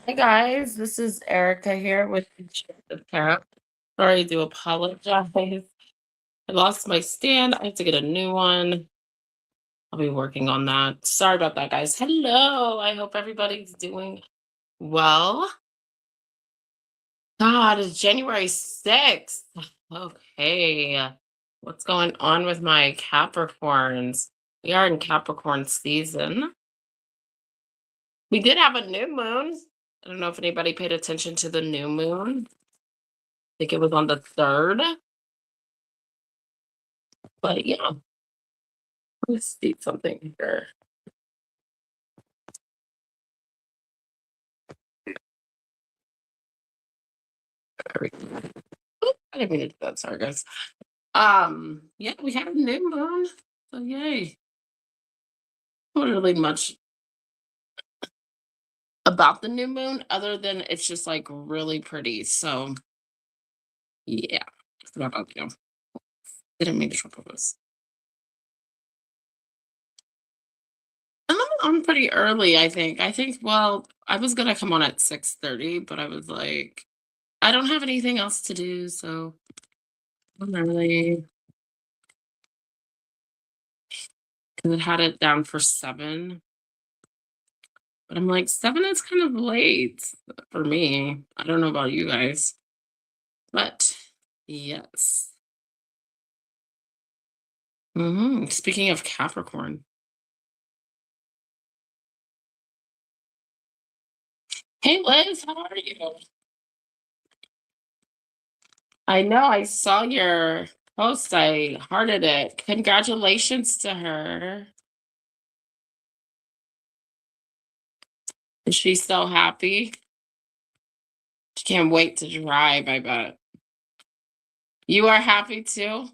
Hi guys, this is Erica here with the Parent. Sorry to apologize. I lost my stand. I have to get a new one. I'll be working on that. Sorry about that, guys. Hello. I hope everybody's doing well. God, it's January 6th. Okay. What's going on with my Capricorns? We are in Capricorn season. We did have a new moon. I don't know if anybody paid attention to the new moon. I think it was on the 3rd. But yeah, let's see something here. There we go. Oop, I didn't mean to do that. Sorry, guys. Yeah, we had a new moon. So yay. Not really much about the new moon other than it's just like really pretty. So yeah. What about you? Didn't mean to trouble this. I'm on pretty early, I think. Well, I was gonna come on at 6:30, but I was like, I don't have anything else to do, so I'm early. Because it had it down for 7. But I'm like, 7 is kind of late for me. I don't know about you guys. But yes. Speaking of Capricorn. Hey Liz, how are you? I know I saw your post. I hearted it. Congratulations to her. Is she so happy? She can't wait to drive, I bet. You are happy too?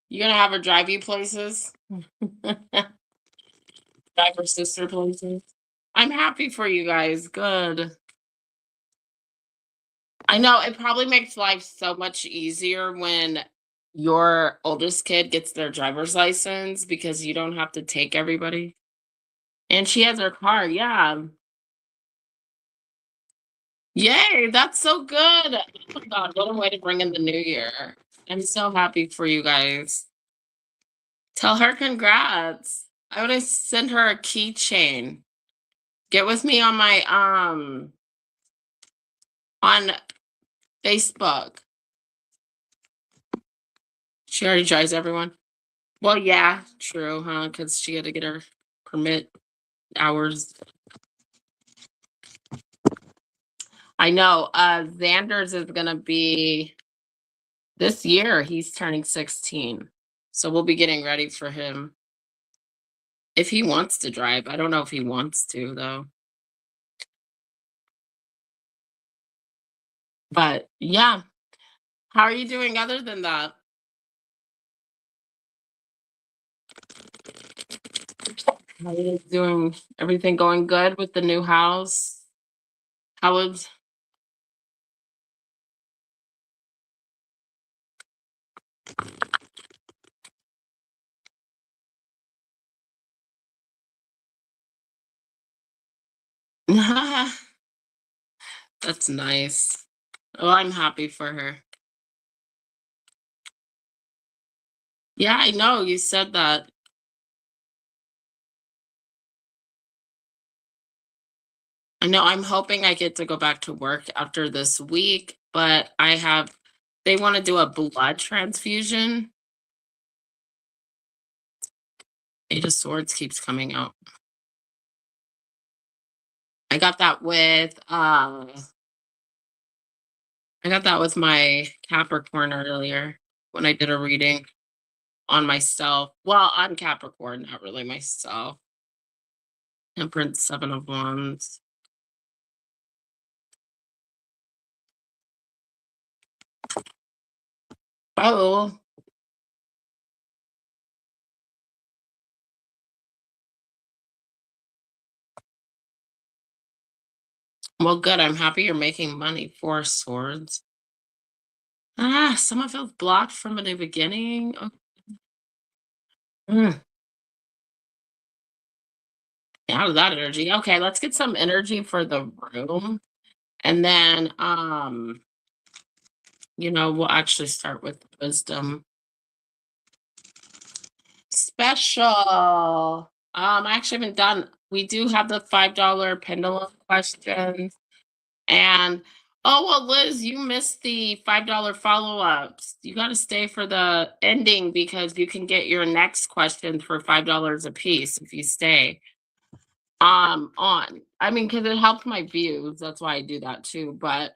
You're gonna have her drive you places? Drive her sister places? I'm happy for you guys. Good. I know it probably makes life so much easier when your oldest kid gets their driver's license because you don't have to take everybody. And she has her car. Yeah. Yay. That's so good. Oh my God. What a way to bring in the new year. I'm so happy for you guys. Tell her congrats. I would send her a keychain. Get with me on my on Facebook. She already drives everyone. Well, yeah, true, huh? Because she had to get her permit hours. I know. Xander's is gonna be this year. He's turning 16, so we'll be getting ready for him if he wants to drive. I don't know if he wants to though. But yeah, how are you doing other than that? How are you doing? Everything going good with the new house? How was? That's nice. Oh, I'm happy for her. Yeah, I know you said that. I know I'm hoping I get to go back to work after this week, but they want to do a blood transfusion. Eight of Swords keeps coming out. I got that with I got that with my Capricorn earlier when I did a reading on myself. Well, on Capricorn, not really myself. Empress, 7 of Wands. Oh, well, good. I'm happy you're making money. 4 of Swords. Ah, some of it blocked from the beginning. Oh, mm, out of that energy. Okay, let's get some energy for the room. And then we'll actually start with wisdom. Special. I actually haven't done. We do have the $5 pendulum questions, and oh well, Liz, you missed the $5 follow-ups. You got to stay for the ending because you can get your next question for $5 a piece if you stay on. I mean, because it helps my views. That's why I do that too. But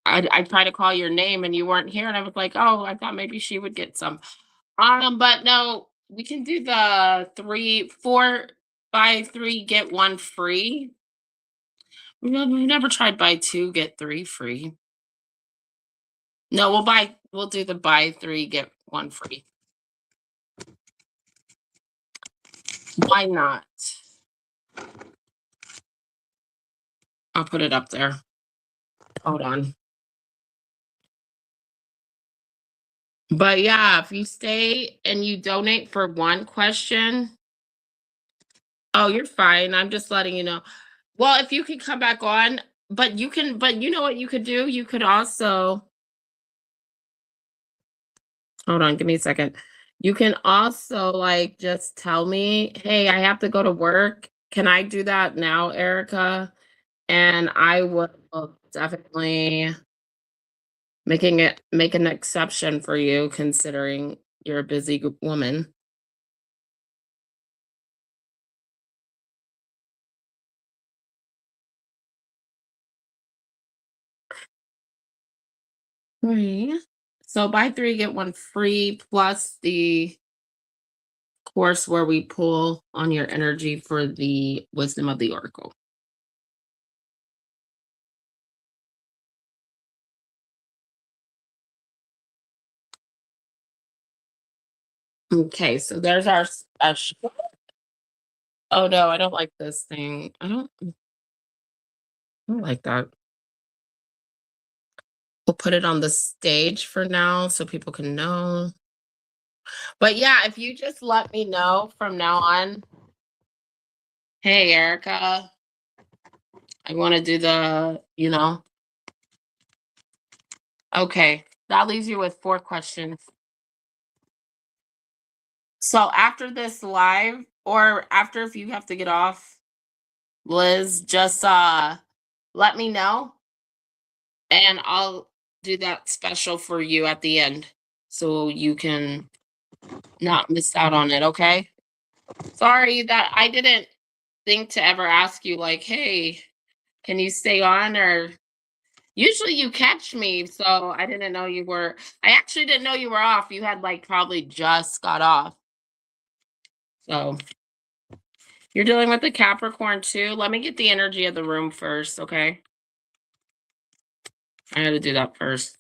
I tried to call your name and you weren't here, and I was like, oh, I thought maybe she would get some. But no, we can do the 3, 4, buy 3, get 1 free. We never tried buy 2, get 3 free. No, we'll do the buy 3, get 1 free. Why not? I'll put it up there. Hold on. But yeah, if you stay and you donate for 1 question, oh, you're fine. I'm just letting you know. Well, if you could come back on, but you know what you could do? You could also hold on, give me a second. You can also like just tell me, hey, I have to go to work. Can I do that now, Erica? And I will definitely make an exception for you considering you're a busy woman. Three. So buy 3, get 1 free plus the course where we pull on your energy for the wisdom of the oracle. Okay, so there's our special. Oh no, I don't like this thing. I don't like that. We'll put it on the stage for now so people can know. But yeah, if you just let me know from now on, hey Erica, I want to do okay. That leaves you with 4 questions. So after this live, or after if you have to get off, Liz, just let me know and I'll do that special for you at the end so you can not miss out on it, okay? Sorry that I didn't think to ever ask you like, "Hey, can you stay on?" Or usually you catch me, so I didn't know you were I actually didn't know you were off. You had like probably just got off. So, you're dealing with the Capricorn too. Let me get the energy of the room first, okay? I got to do that first.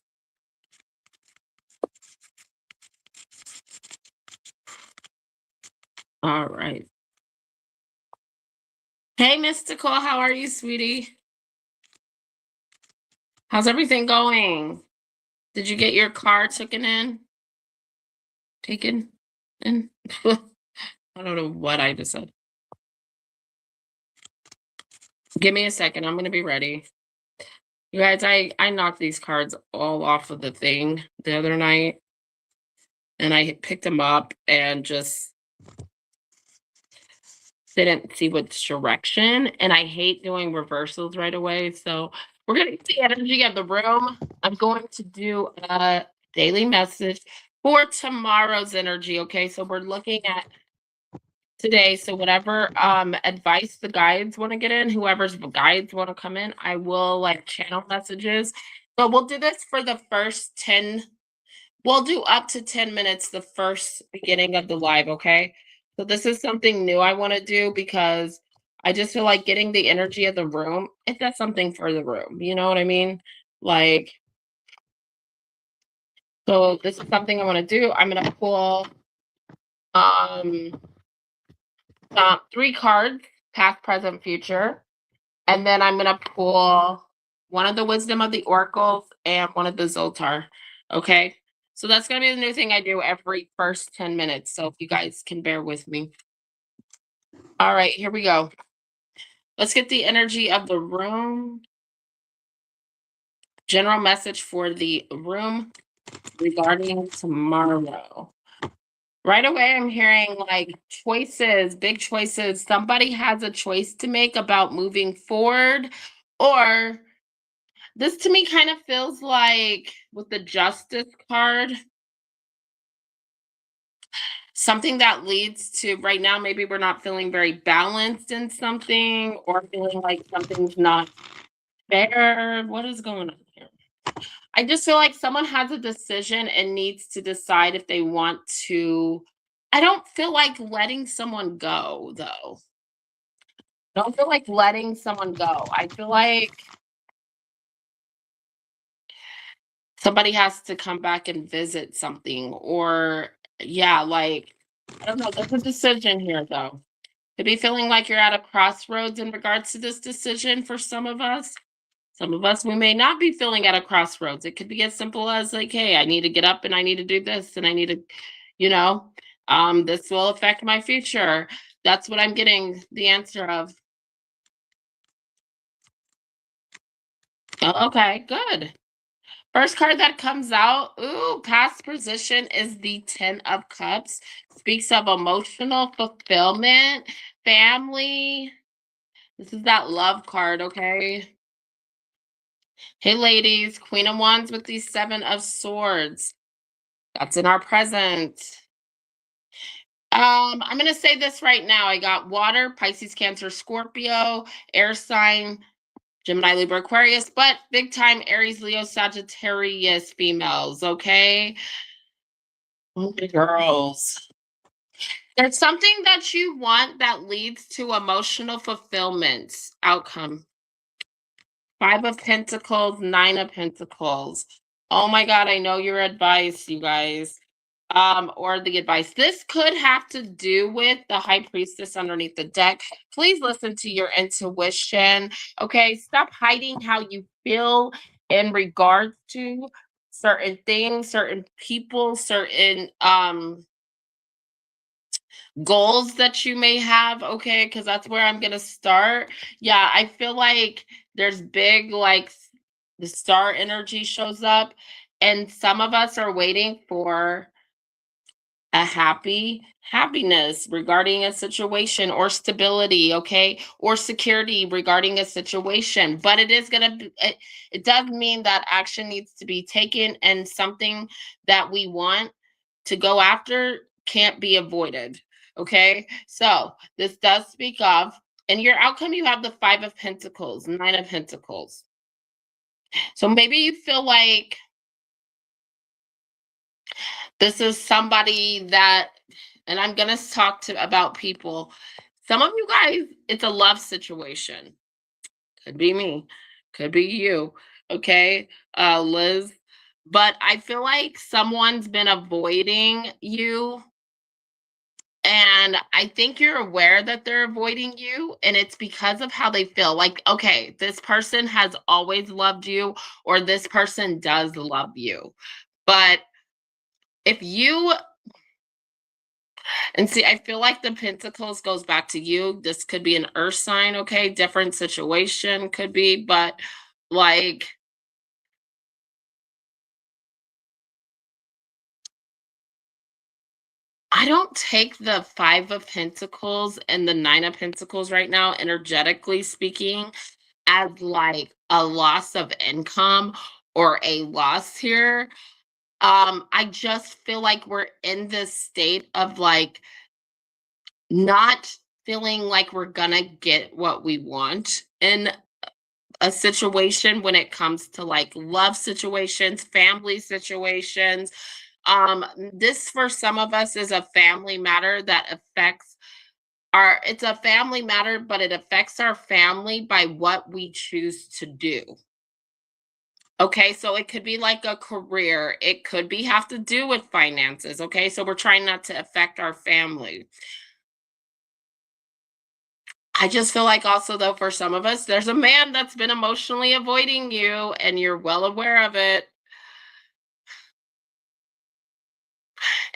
All right. Hey, Mystical, how are you, sweetie? How's everything going? Did you get your car taken in? Taken in? I don't know what I just said. Give me a second. I'm gonna be ready. You guys, I knocked these cards all off of the thing the other night, and I had picked them up and just didn't see which direction. And I hate doing reversals right away. So we're gonna get the energy of the room. I'm going to do a daily message for tomorrow's energy. Okay, so we're looking at today. So whatever advice the guides want to get in, whoever's guides want to come in, I will like channel messages. But we'll do this for the first 10. We'll do up to 10 minutes the first beginning of the live, okay? So this is something new I want to do because I just feel like getting the energy of the room, it does something for the room. You know what I mean? Like, so this is something I want to do. I'm gonna pull um 3 cards, past, present, future. And then I'm gonna pull one of the wisdom of the oracles and one of the Zoltar. Okay. So that's gonna be the new thing I do every first 10 minutes. So if you guys can bear with me. All right, here we go. Let's get the energy of the room. General message for the room regarding tomorrow. Right away, I'm hearing like choices, big choices. Somebody has a choice to make about moving forward, or this to me kind of feels like with the Justice card, something that leads to right now, maybe we're not feeling very balanced in something or feeling like something's not fair. What is going on here? I just feel like someone has a decision and needs to decide if they want to. I don't feel like letting someone go, though. I don't feel like letting someone go. I feel like somebody has to come back and visit something, or, yeah, like, I don't know. There's a decision here, though. Could be feeling like you're at a crossroads in regards to this decision for some of us. Some of us, we may not be feeling at a crossroads. It could be as simple as like, hey, I need to get up and I need to do this and I need to, you know, this will affect my future. That's what I'm getting the answer of. Oh, okay, good. First card that comes out, ooh, past position is the 10 of Cups. Speaks of emotional fulfillment, family. This is that love card, okay? Hey, ladies, Queen of Wands with the 7 of Swords. That's in our present. I'm gonna say this right now. I got water, Pisces, Cancer, Scorpio, air sign, Gemini, Libra, Aquarius, but big time Aries, Leo, Sagittarius females, okay? Okay, girls. There's something that you want that leads to emotional fulfillment outcome. 5 of Pentacles, 9 of Pentacles. Oh my God, I know your advice, you guys. Or the advice. This could have to do with the High Priestess underneath the deck. Please listen to your intuition. Okay, stop hiding how you feel in regards to certain things, certain people, certain goals that you may have, okay? Because that's where I'm gonna start. Yeah, I feel like there's big, like the star energy shows up, and some of us are waiting for a happiness regarding a situation or stability, okay, or security regarding a situation, but it is going to it does mean that action needs to be taken, and something that we want to go after can't be avoided, okay? So this does speak of, and your outcome, you have the 5 of Pentacles, 9 of Pentacles. So maybe you feel like this is somebody that, and I'm going to talk to about people. Some of you guys, it's a love situation. Could be me, could be you. Okay, Liz. But I feel like someone's been avoiding you. And I think you're aware that they're avoiding you, and it's because of how they feel. Like, okay, this person has always loved you, or this person does love you. But if you, and see, I feel like the Pentacles goes back to you. This could be an earth sign, okay? Different situation could be, but like, I don't take the 5 of Pentacles and the 9 of Pentacles right now, energetically speaking, as like a loss of income or a loss here. I just feel like we're in this state of like not feeling like we're gonna get what we want in a situation when it comes to like love situations, family situations. This for some of us is a family matter that affects our, it's a family matter, but it affects our family by what we choose to do. Okay, so it could be like a career. It could be have to do with finances. Okay, so we're trying not to affect our family. I just feel like also though for some of us, there's a man that's been emotionally avoiding you and you're well aware of it.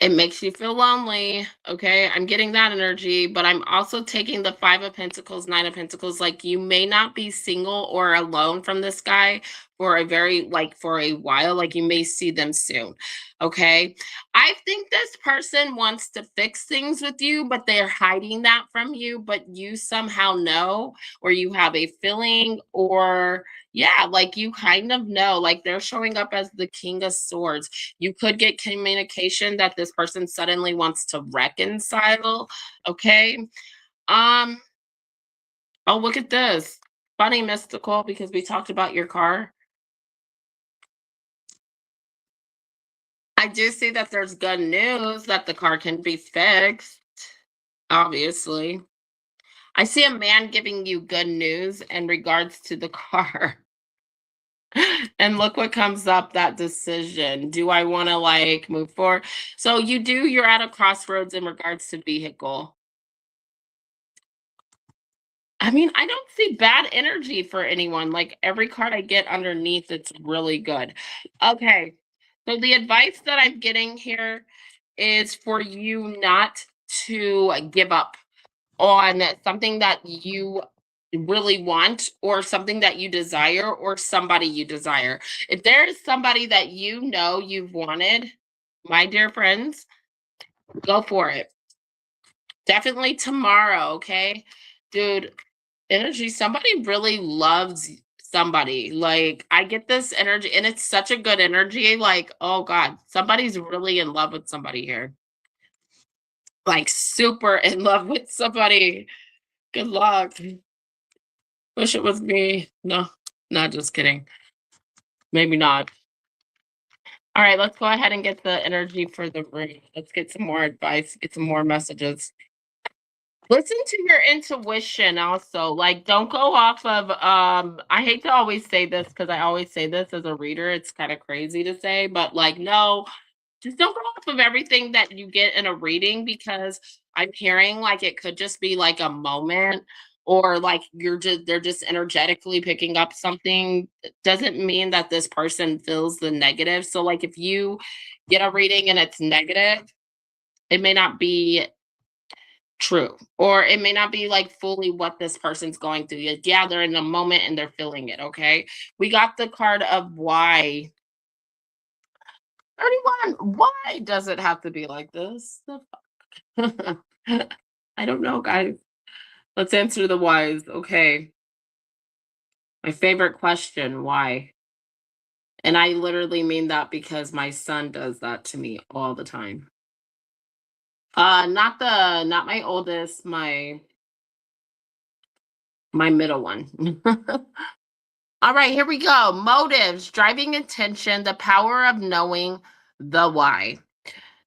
It makes you feel lonely. Okay. I'm getting that energy, but I'm also taking the Five of Pentacles, Nine of Pentacles. Like you may not be single or alone from this guy for a for a while. Like you may see them soon. Okay. I think this person wants to fix things with you, but they're hiding that from you, but you somehow know, or you have a feeling, or yeah, like you kind of know, like they're showing up as the King of Swords. You could get communication that this person suddenly wants to reconcile. Okay. Um, oh, look at this. Funny mystical, because we talked about your car. I do see that there's good news that the car can be fixed, obviously. I see a man giving you good news in regards to the car. And look what comes up, that decision. Do I want to like move forward? So you're at a crossroads in regards to vehicle. I mean, I don't see bad energy for anyone. Like every card I get underneath, it's really good. Okay. So the advice that I'm getting here is for you not to give up on something that you really want, or something that you desire, or somebody you desire. If there is somebody that you know you've wanted, my dear friends, go for it. Definitely tomorrow, okay? Dude, energy, somebody really loves somebody. Like, I get this energy, and it's such a good energy. Like, oh God, somebody's really in love with somebody here. Like, super in love with somebody. Good luck. Wish it was me. No, not just kidding. Maybe not. All right, let's go ahead and get the energy for the room. Let's get some more advice, get some more messages. Listen to your intuition also. Like don't go off of I hate to always say this because I always say this as a reader. It's kind of crazy to say, but like no, just don't go off of everything that you get in a reading, because I'm hearing like it could just be like a moment, or like they're just energetically picking up something. It doesn't mean that this person feels the negative. So like if you get a reading and it's negative, it may not be true, or it may not be like fully what this person's going through. Yeah, they're in the moment and they're feeling it. Okay. We got the card of why. 31. Why does it have to be like this? I don't know, guys. Let's answer the whys. Okay. My favorite question, why? And I literally mean that because my son does that to me all the time. Not my oldest, my middle one. All right, here we go. Motives, driving intention, the power of knowing the why.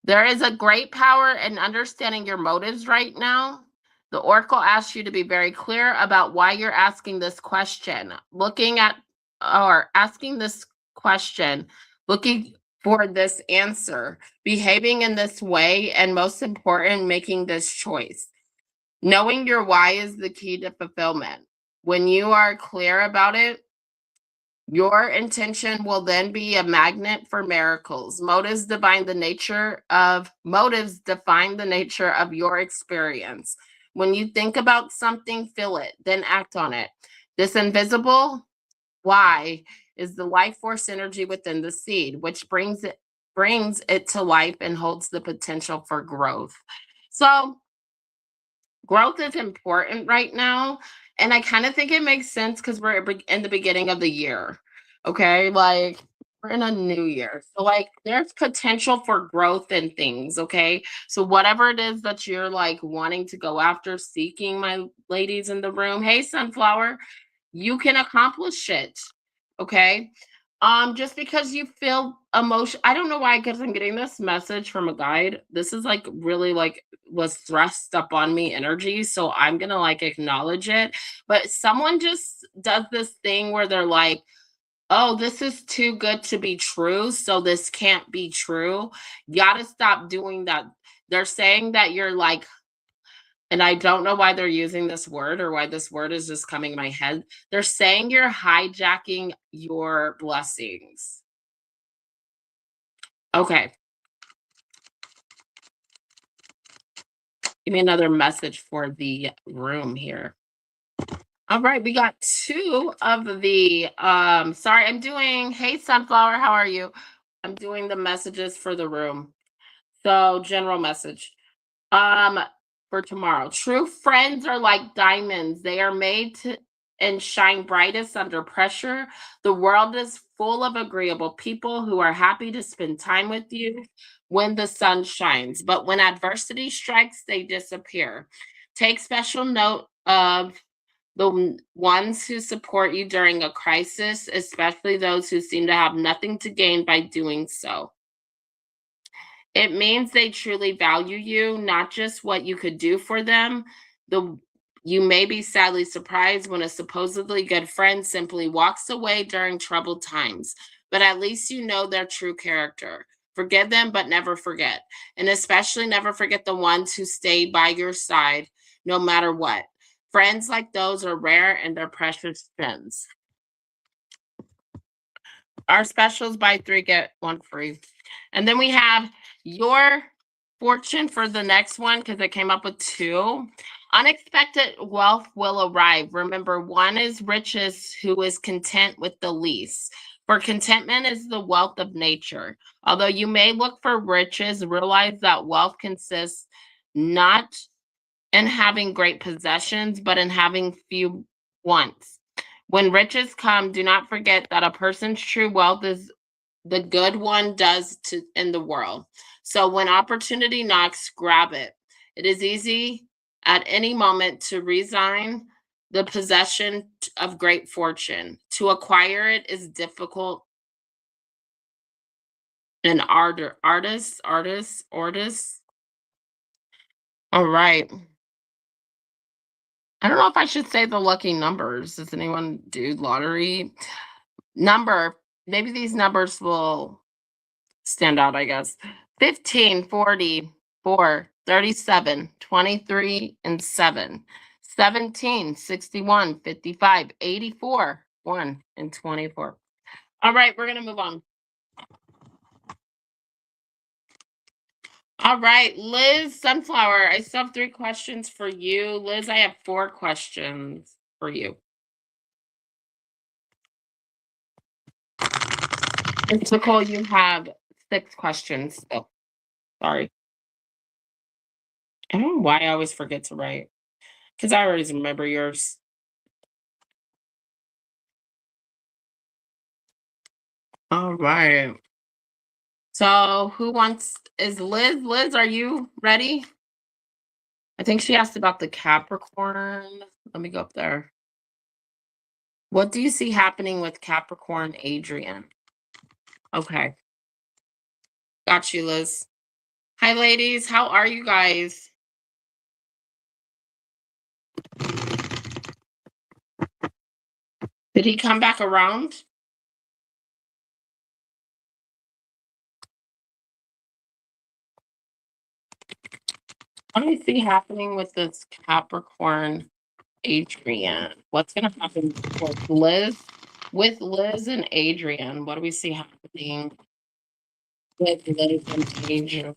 There is a great power in understanding your motives right now. The oracle asks you to be very clear about why you're asking this question. Looking at or asking this question, looking for this answer, behaving in this way, and most important, making this choice. Knowing your why is the key to fulfillment. When you are clear about it, your intention will then be a magnet for miracles. Motives define the nature of your experience. When you think about something, feel it, then act on it. This invisible why is the life force energy within the seed, which brings it to life and holds the potential for growth. So growth is important right now. And I kind of think it makes sense because in the beginning of the year. Okay. Like we're in a new year. So, like, there's potential for growth and things. Okay. So, whatever it is that you're like wanting to go after, seeking, my ladies in the room, hey, Sunflower, you can accomplish it. Okay. Just because you feel emotion, I don't know why, because I'm getting this message from a guide. This is like really like was thrust up on me energy. So I'm gonna like acknowledge it. But someone just does this thing where they're like, oh, this is too good to be true. So this can't be true. Gotta stop doing that. They're saying that you're like, and I don't know why they're using this word, or why this word is just coming in my head. They're saying you're hijacking your blessings. Okay. Give me another message for the room here. All right, we got two of the sorry, I'm doing hey sunflower, how are you? I'm doing the messages for the room. So general message. Um, for tomorrow. True friends are like diamonds. They are made to and shine brightest under pressure. The world is full of agreeable people who are happy to spend time with you when the sun shines. But when adversity strikes, they disappear. Take special note of the ones who support you during a crisis, especially those who seem to have nothing to gain by doing so. It means they truly value you, not just what you could do for them. The You may be sadly surprised when a supposedly good friend simply walks away during troubled times, but at least you know their true character. Forgive them, but never forget. And especially never forget the ones who stay by your side no matter what. Friends like those are rare and they're precious gems. Our specials buy three, get one free. And then we have your fortune for the next one because it came up with two. Unexpected wealth will arrive. Remember, one is riches who is content with the least. For contentment is the wealth of nature. Although you may look for riches, realize that wealth consists not in having great possessions, but in having few wants. When riches come, do not forget that a person's true wealth is the good one does to in the world. So when opportunity knocks, grab it. It is easy at any moment to resign the possession of great fortune. To acquire it is difficult and artists. All right. I don't know if I should say the lucky numbers. Does anyone do lottery? Number, maybe these numbers will stand out, I guess. 15, 44, 37, 23, and 7. 17, 61, 55, 84, 1, and 24. All right, we're going to move on. All right, Liz Sunflower, I still have three questions for you. Liz, I have four questions for you. And Nicole, you have six questions. So sorry. I don't know why I always forget to write because I always remember yours. All right. So who wants is Liz? Liz, are you ready? I think she asked about the Capricorn. Let me go up there. What do you see happening with Capricorn Adrian? Okay. Got you, Liz. Hi, ladies. How are you guys? Did he come back around? What do you see happening with this Capricorn Adrian? What's going to happen with Liz and Adrian? What do we see happening with Liz and Adrian?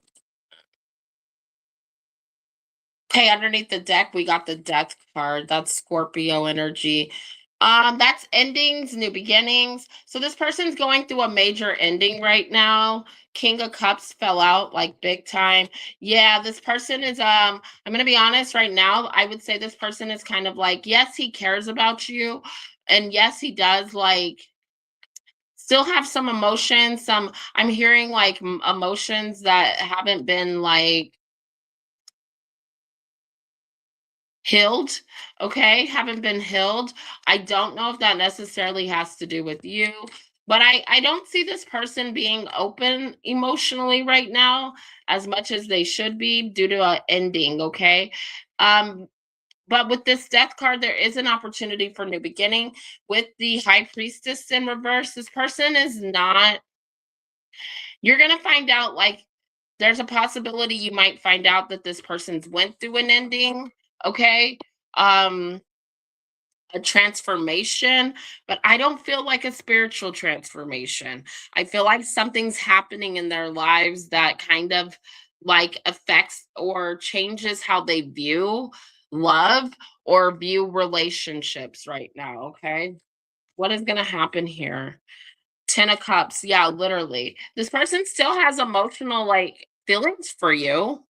Okay, underneath the deck, we got the death card. That's Scorpio energy. That's endings, new beginnings. So this person's going through a major ending right now. King of Cups fell out like big time. Yeah, this person is I'm gonna be honest right now. I would say this person is kind of like, yes, he cares about you, and yes, he does like still have some emotions. Some I'm hearing like emotions that haven't been like healed, okay, haven't been healed. I don't know if that necessarily has to do with you, but I don't see this person being open emotionally right now as much as they should be due to a ending, okay? Um but with this death card, there is an opportunity for new beginning. With the high priestess in reverse, this person is not, you're going to find out like there's a possibility you might find out that this person's went through an ending, okay? Um a transformation, but I don't feel like a spiritual transformation. I feel like something's happening in their lives that kind of like affects or changes how they view love or view relationships right now, okay? What is going to happen here? 10 of cups. Yeah, literally. This person still has emotional like feelings for you.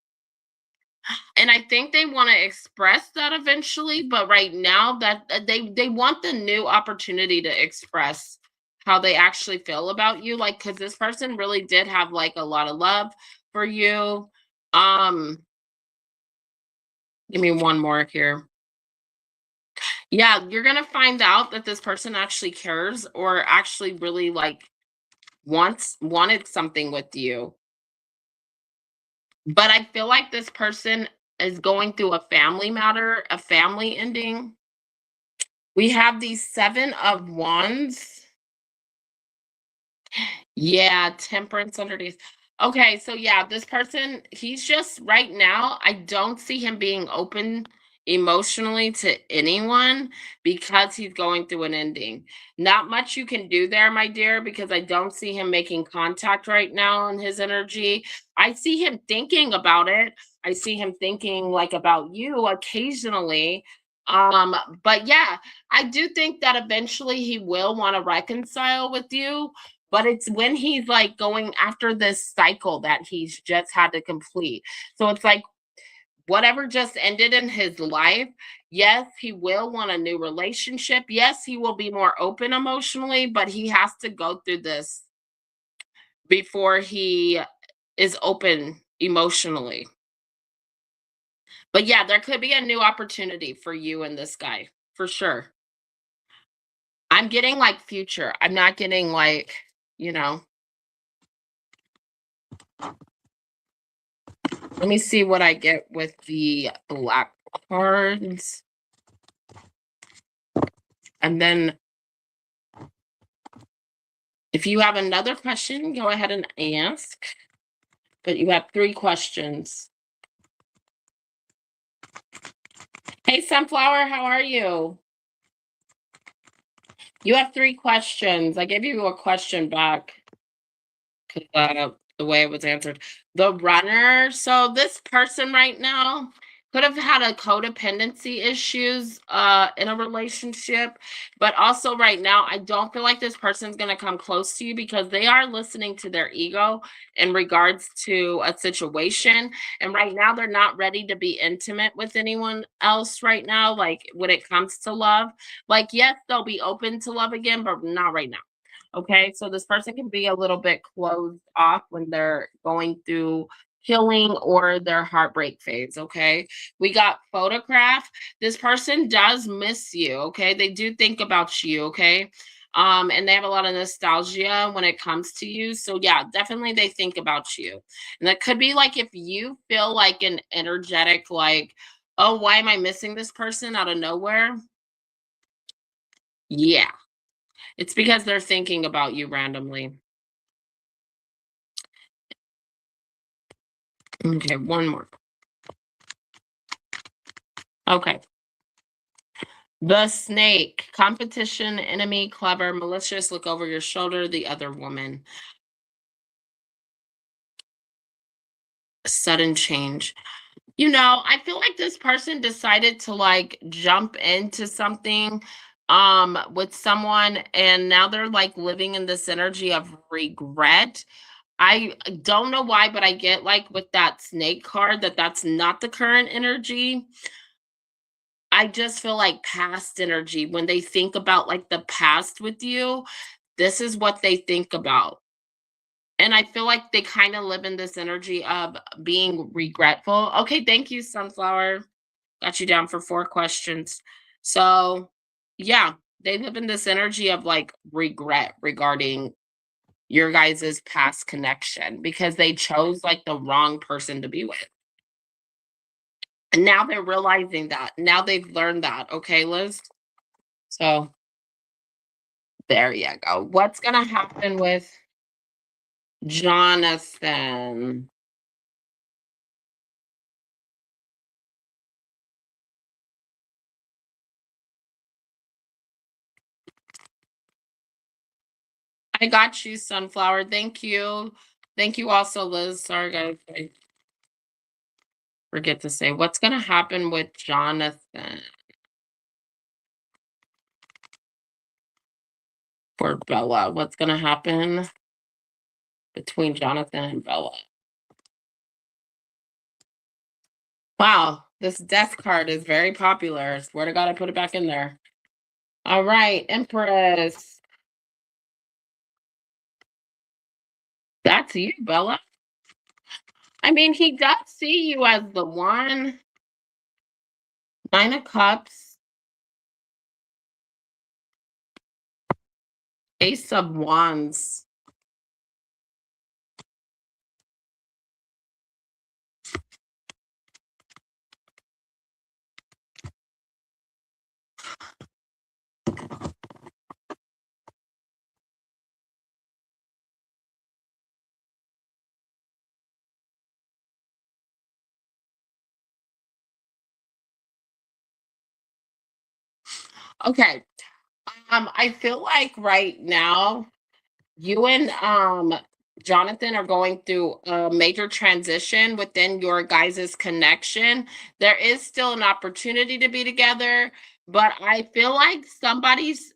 And I think they want to express that eventually, but right now that they want the new opportunity to express how they actually feel about you, like cuz this person really did have like a lot of love for you. Um Give me one more here. Yeah, you're going to find out that this person actually cares or actually really like wanted something with you. But I feel like this person is going through a family matter, a family ending. We have these 7 of wands. Yeah, temperance underneath. Okay, so yeah, this person, he's just right now, I don't see him being open emotionally to anyone because he's going through an ending. Not much you can do there, my dear, because I don't see him making contact right now in his energy. I see him thinking about it. I see him thinking like about you occasionally. Um, but yeah, I do think that eventually he will want to reconcile with you, but it's when he's like going after this cycle that he's just had to complete. So it's like whatever just ended in his life, yes, he will want a new relationship. Yes, he will be more open emotionally, but he has to go through this before he is open emotionally. But yeah, there could be a new opportunity for you and this guy for sure. I'm getting like future. I'm not getting like, you know, let me see what I get with the black cards. And then if you have another question, go ahead and ask. But you have 3 questions. Hey, Sunflower, how are you? You have 3 questions. I gave you a question back. 'Cause, the way it was answered. The runner, so this person right now could have had a codependency issues in a relationship, but also right now I don't feel like this person's going to come close to you because they are listening to their ego in regards to a situation, and right now they're not ready to be intimate with anyone else right now like when it comes to love. Like yes, they'll be open to love again, but not right now. Okay, so this person can be a little bit closed off when they're going through healing or their heartbreak phase. Okay, we got photograph. This person does miss you. Okay, they do think about you. Okay, and they have a lot of nostalgia when it comes to you. So yeah, definitely they think about you, and that could be like if you feel like an energetic like, oh, why am I missing this person out of nowhere? Yeah, it's because they're thinking about you randomly. Okay, one more. Okay. The snake, competition, enemy, clever, malicious, look over your shoulder, the other woman. Sudden change. You know, I feel like this person decided to like jump into something with someone and now they're like living in this energy of regret. I don't know why, but I get like with that snake card that that's not the current energy. I just feel like past energy when they think about like the past with you, this is what they think about. And I feel like they kind of live in this energy of being regretful. Okay, thank you, Sunflower. Got you down for 4 questions. So, yeah, they live in this energy of like regret regarding your guys' past connection because they chose like the wrong person to be with. And now they're realizing that. Now they've learned that. Okay, Liz? So, there you go. What's going to happen with Jonathan? I got you, Sunflower. Thank you. Thank you also, Liz. Sorry, guys. forget to say, what's gonna happen with Jonathan for Bella? What's gonna happen between Jonathan and Bella? Wow, this death card is very popular. Swear to God, I put it back in there. All right, Empress. That's you, Bella. I mean, he does see you as the one. Nine of Cups, Ace of Wands. Okay. I feel like right now you and Jonathan are going through a major transition within your guys' connection. There is still an opportunity to be together, but I feel like somebody's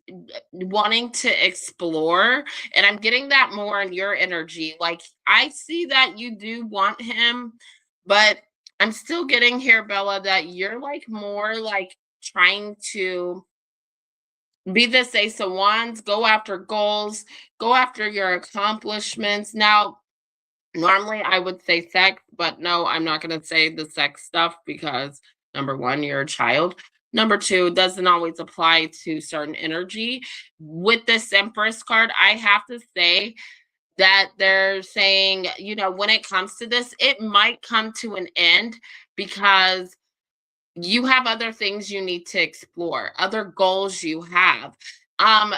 wanting to explore, and I'm getting that more in your energy. Like I see that you do want him, but I'm still getting here, Bella, that you're like more like trying to be this Ace of Wands, go after goals, go after your accomplishments. Now, normally I would say sex, but no, I'm not going to say the sex stuff because number one, you're a child. Number two, it doesn't always apply to certain energy. With this Empress card, I have to say that they're saying, when it comes to this, it might come to an end because you have other things you need to explore, other goals you have. Um,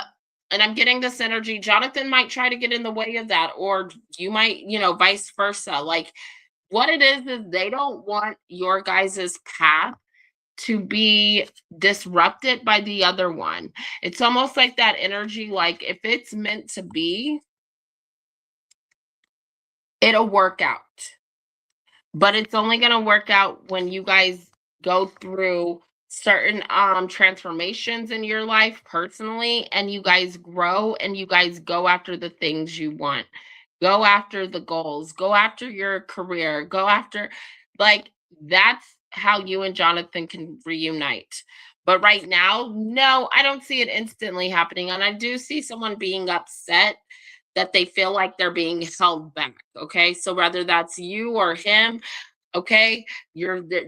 and I'm getting this energy. Jonathan might try to get in the way of that, or you might, vice versa. Like what it is they don't want your guys's path to be disrupted by the other one. It's almost like that energy, like if it's meant to be, it'll work out. But it's only going to work out when you guys go through certain transformations in your life personally, and you guys grow and you guys go after the things you want. Go after the goals, go after your career, go after, like, that's how you and Jonathan can reunite. But right now, no, I don't see it instantly happening, and I do see someone being upset that they feel like they're being held back. Okay, so whether that's you or him, okay,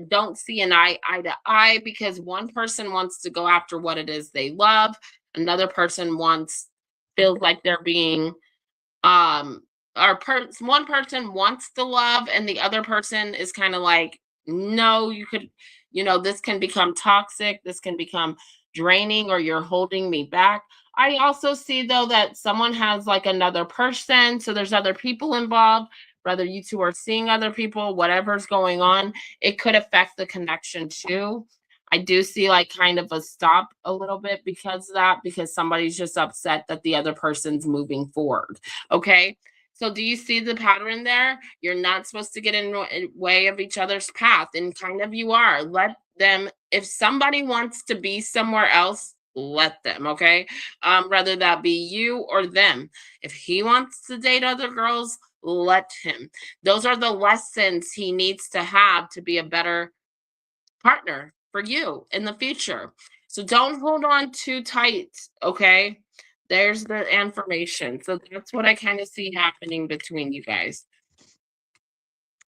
don't see an eye to eye because one person wants to go after what it is they love, another person wants feels like they're being um one person wants to love and the other person is kind of like, no, you could, this can become toxic, this can become draining, or you're holding me back. I also see though that someone has like another person, so there's other people involved, whether you two are seeing other people, whatever's going on, it could affect the connection too. I do see like kind of a stop a little bit because of that, because somebody's just upset that the other person's moving forward. Okay. So do you see the pattern there? You're not supposed to get in the way of each other's path, and kind of you are. Let them, if somebody wants to be somewhere else, let them, okay? Whether that be you or them. If he wants to date other girls, let him. Those are the lessons he needs to have to be a better partner for you in the future. So don't hold on too tight, okay? There's the information. So that's what I kind of see happening between you guys.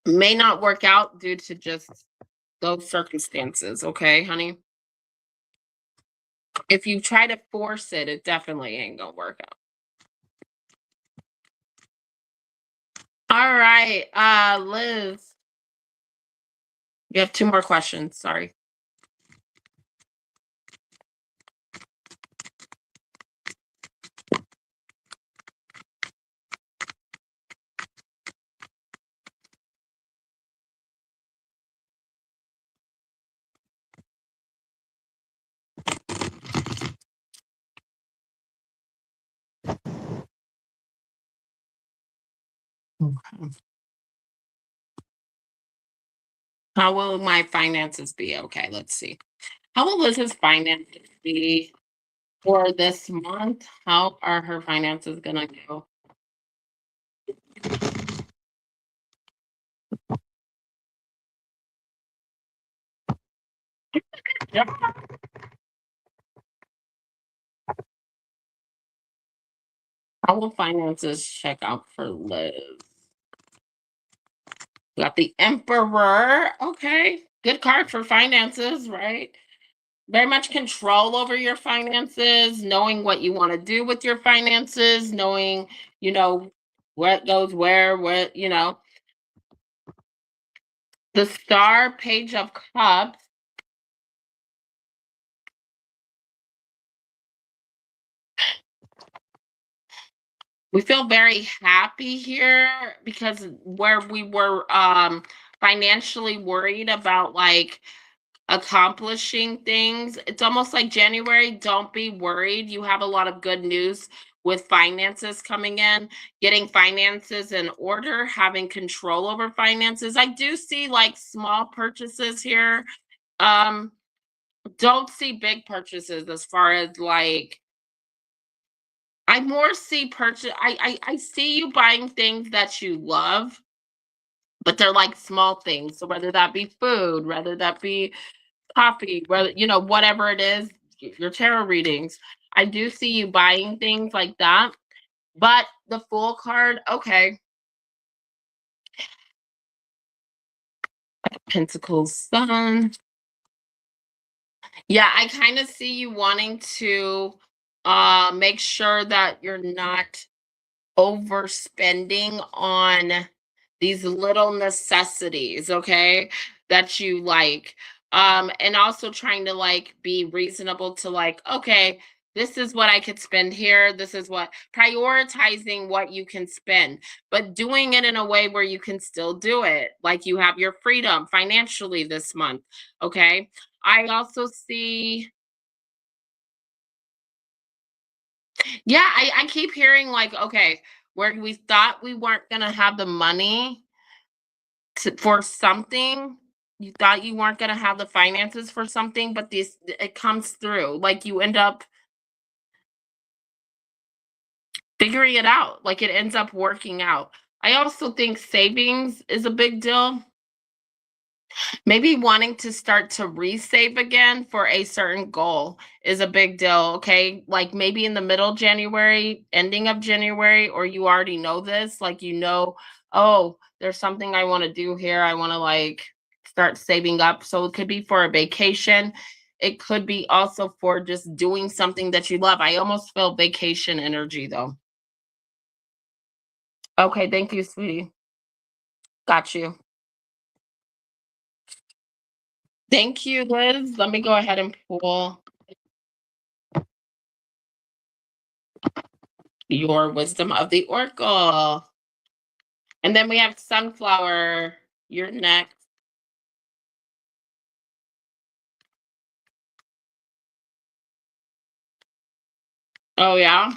May not work out due to just those circumstances, okay, honey? If you try to force it, it definitely ain't gonna work out. All right, Liz, you have two more questions. Sorry. Okay. How will my finances be? Okay, let's see. How will Liz's finances be for this month? How are her finances gonna go? Yep. How will finances check out for Liz? Got the Emperor. Okay. Good card for finances, right? Very much control over your finances, knowing what you want to do with your finances, knowing, you know, what goes where, what, the Star Page of Cups. We feel very happy here because where we were financially worried about like accomplishing things. It's almost like January, don't be worried. You have a lot of good news with finances coming in, getting finances in order, having control over finances. I do see like small purchases here. Um, don't see big purchases as far as like I more see purchase I see you buying things that you love, but they're like small things. So whether that be food, whether that be coffee, whether whatever it is, your tarot readings. I do see you buying things like that. But the Fool card, okay. Pentacles Sun. Yeah, I kind of see you wanting to make sure that you're not overspending on these little necessities, okay, that you like. And also trying to like be reasonable to like, okay, this is what I could spend here. This is what prioritizing what you can spend, but doing it in a way where you can still do it. Like you have your freedom financially this month. Okay. I also see, yeah, I keep hearing like, okay, where we thought we weren't gonna have the money for something, you thought you weren't gonna have the finances for something, but this it comes through. Like you end up figuring it out. Like it ends up working out. I also think savings is a big deal. Maybe wanting to start to resave again for a certain goal is a big deal, okay? Like maybe in the middle January, ending of January, or you already know this, like oh, there's something I want to do here. I want to like start saving up. So it could be for a vacation. It could be also for just doing something that you love. I almost feel vacation energy though. Okay, thank you, sweetie. Got you. Thank you, Liz. Let me go ahead and pull your wisdom of the oracle. And then we have sunflower. You're next. Oh yeah.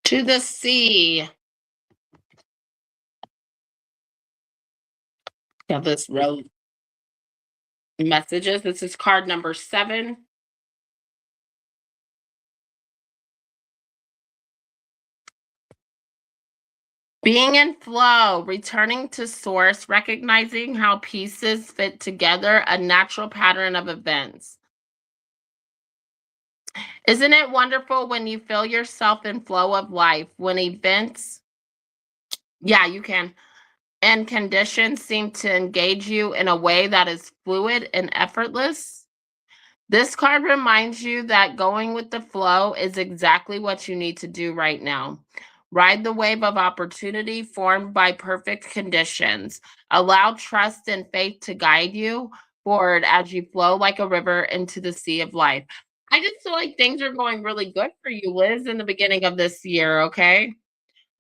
To the sea. Yeah, this row messages. This is card number 7. Being in flow, returning to source, recognizing how pieces fit together, a natural pattern of events. Isn't it wonderful when you feel yourself in flow of life, when events, yeah, you can, and conditions seem to engage you in a way that is fluid and effortless? This card reminds you that going with the flow is exactly what you need to do right now. Ride the wave of opportunity formed by perfect conditions. Allow trust and faith to guide you forward as you flow like a river into the sea of life. I just feel like things are going really good for you, Liz, in the beginning of this year, okay?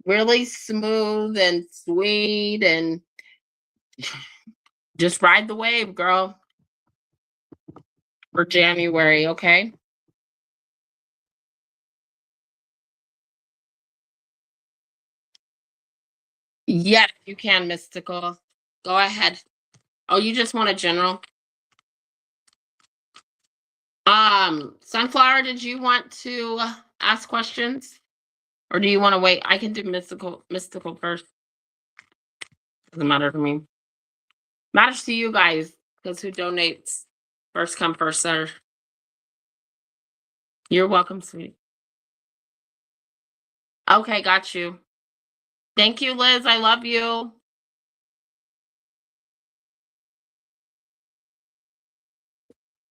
Really smooth and sweet, and just ride the wave, girl, for January, okay? Yes, you can, Mystical. Go ahead. Oh, you just want a general? Sunflower, did you want to ask questions? Or do you want to wait? I can do mystical first. Doesn't matter to me. Matters to you guys, because who donates? First come, first serve. You're welcome, sweetie. Okay, got you. Thank you, Liz. I love you.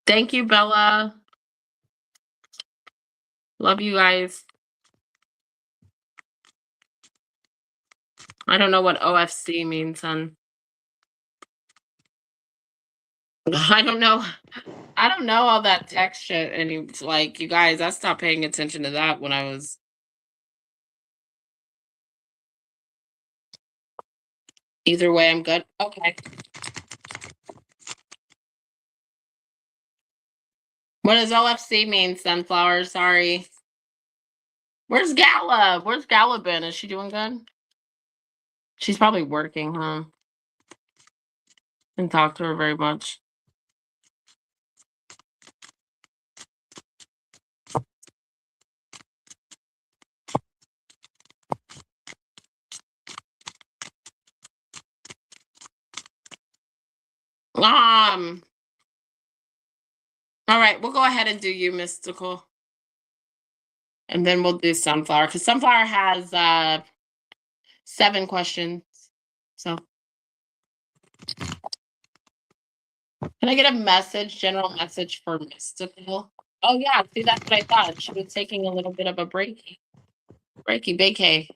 Thank you, Bella. Love you guys. I don't know what OFC means, son. I don't know. I don't know all that tech shit. And it's like, you guys, I stopped paying attention to that when I was. Either way, I'm good. Okay. What does OFC mean, Sunflower? Sorry. Where's Gala? Where's Gala been? Is she doing good? She's probably working, huh? Didn't talk to her very much. All right, we'll go ahead and do you, Mystical. And then we'll do Sunflower, because Sunflower has 7 questions. So can I get a message, general message for Mystical? Oh yeah, see, that's what I thought. She was taking a little bit of a breaky vacay.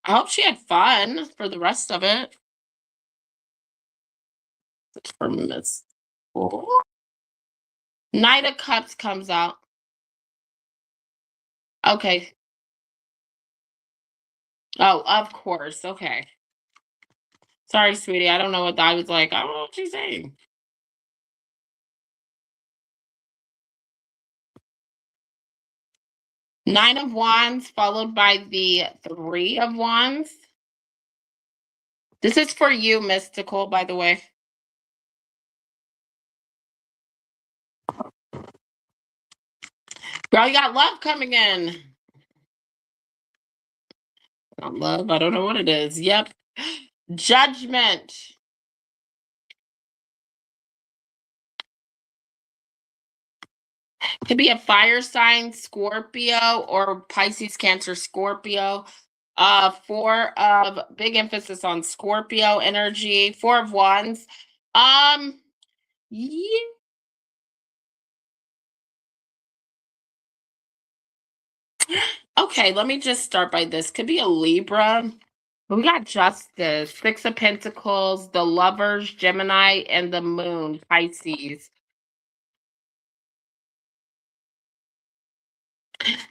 I hope she had fun for the rest of it. For Mystical. Knight of Cups comes out. Okay. Oh, of course. Okay. Sorry, sweetie. I don't know what I was like. I don't know what she's saying. Nine of Wands followed by the Three of Wands. This is for you, Mystical, by the way. Girl, you got love coming in. Not love. I don't know what it is. Yep. Judgment. Could be a fire sign, Scorpio, or Pisces, Cancer, Scorpio. 4 of big emphasis on Scorpio energy. 4 of Wands. Yeah. Okay, let me just start by this. Could be a Libra. We got Justice, 6 of Pentacles, the Lovers, Gemini, and the Moon, Pisces.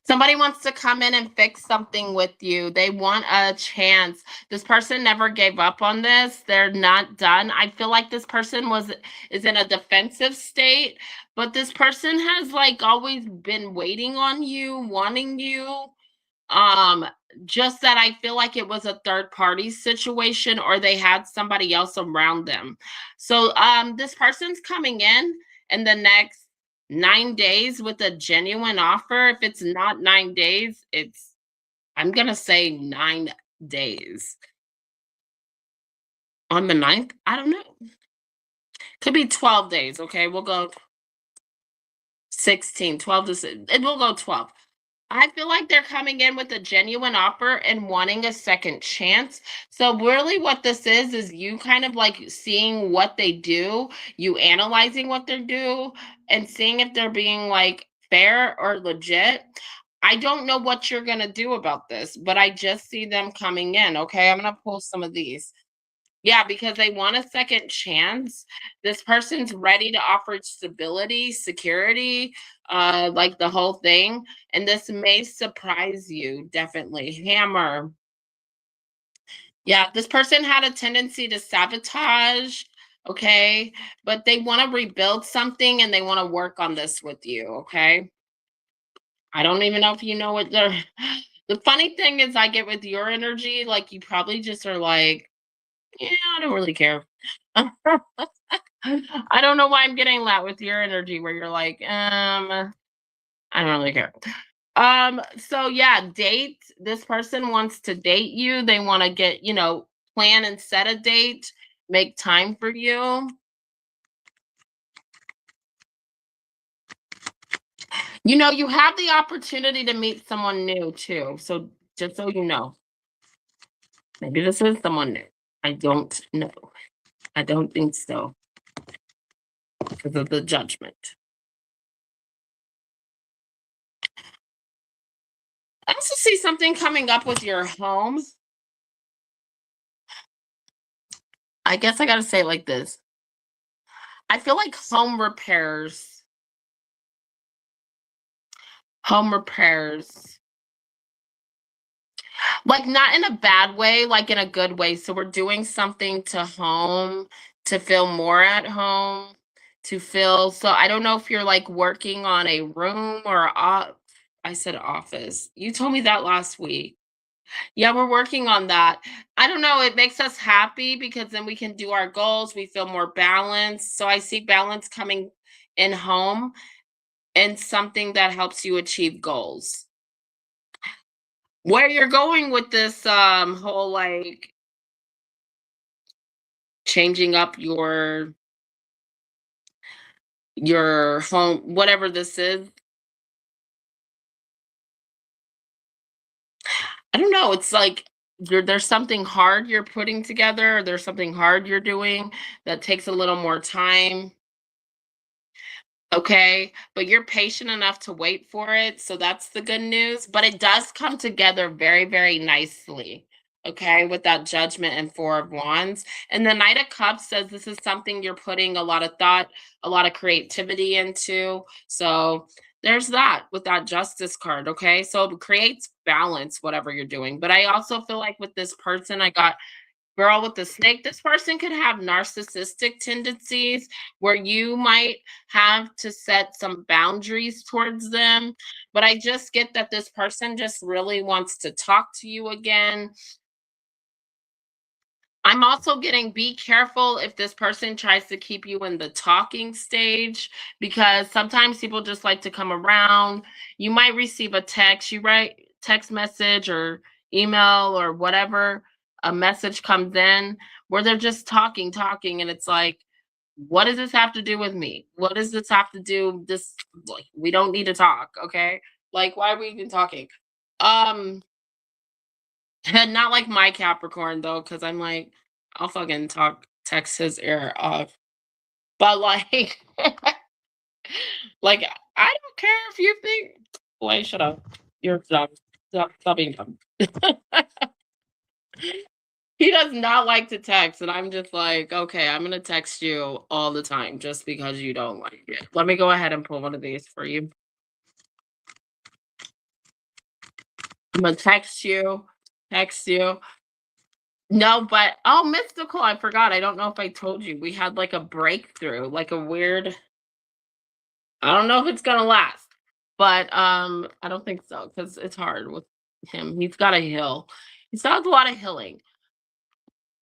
Somebody wants to come in and fix something with you. They want a chance. This person never gave up on this. They're not done. I feel like this person is in a defensive state, but this person has like always been waiting on you, wanting you. Just that I feel like it was a third party situation or they had somebody else around them. So this person's coming in the next 9 days with a genuine offer. If it's not 9 days, I'm gonna say 9 days. On the 9th? I don't know. Could be 12 days. Okay, we'll go 16, 12 to it will go 12. I feel like they're coming in with a genuine offer and wanting a second chance. So really what this is you kind of like seeing what they do, you analyzing what they do and seeing if they're being like fair or legit. I don't know what you're going to do about this, but I just see them coming in. Okay, I'm going to pull some of these. Yeah, because they want a second chance. This person's ready to offer stability, security, like the whole thing. And this may surprise you, definitely. Hammer. Yeah, this person had a tendency to sabotage, okay? But they want to rebuild something and they want to work on this with you, okay? I don't even know if you know what they're The funny thing is I get with your energy, like, you probably just are like, "Yeah, I don't really care." I don't know why I'm getting that with your energy where you're like, I don't really care." So yeah, date. This person wants to date you. They want to get, plan and set a date, make time for you. You have the opportunity to meet someone new too. So just so you know, maybe this is someone new. I don't know. I don't think so because of the judgment. I also see something coming up with your home. I guess I got to say it like this. I feel like home repairs, like not in a bad way, like in a good way. So we're doing something to home to feel more at home, to feel. So I don't know if you're like working on a room or I said office. You told me that last week. Yeah, we're working on that. I don't know, it makes us happy because then we can do our goals, we feel more balanced. So I see balance coming in home and something that helps you achieve goals. Where you're going with this whole like changing up your home, whatever this is, I don't know, it's like there's something hard you're putting together, or there's something hard you're doing that takes a little more time. Okay, but you're patient enough to wait for it, so that's the good news, but it does come together very, very nicely, okay, with that Judgment and Four of Wands, and the Knight of Cups says this is something you're putting a lot of thought, a lot of creativity into, so there's that with that Justice card, okay, so it creates balance, whatever you're doing, but I also feel like with this person, I got girl with the snake, this person could have narcissistic tendencies where you might have to set some boundaries towards them. But I just get that this person just really wants to talk to you again. I'm also getting be careful if this person tries to keep you in the talking stage because sometimes people just like to come around. You might receive a text, you write text message or email or whatever, a message comes in where they're just talking, and it's like, what does this have to do with me? What does this have to do? This like, we don't need to talk, okay? Like, why are we even talking? Um, Not like my Capricorn though, because I'm like, I'll fucking text his ear off. But like, like I don't care if you think. Wait, shut up. You're dumb. Stop being dumb. He does not like to text, and I'm just like, okay, I'm gonna text you all the time just because you don't like it. Let me go ahead and pull one of these for you. I'm gonna text you. No, but oh, mystical, I forgot. I don't know if I told you. We had like a breakthrough, like a weird I don't know if it's gonna last, but I don't think so because it's hard with him. He's got to heal. He still has a lot of healing.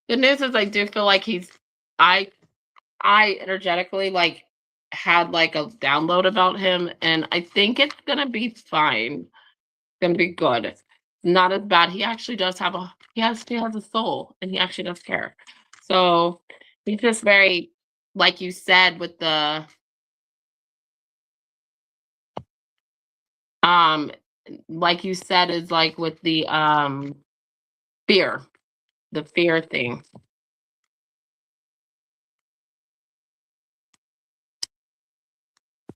Good news is I do feel like I I energetically like had like a download about him, and I think it's gonna be fine. It's gonna be good. Not as bad. He actually does have a he has a soul, and he actually does care. So he's just very, like you said, with the um, like you said, is like with the fear, the fear thing.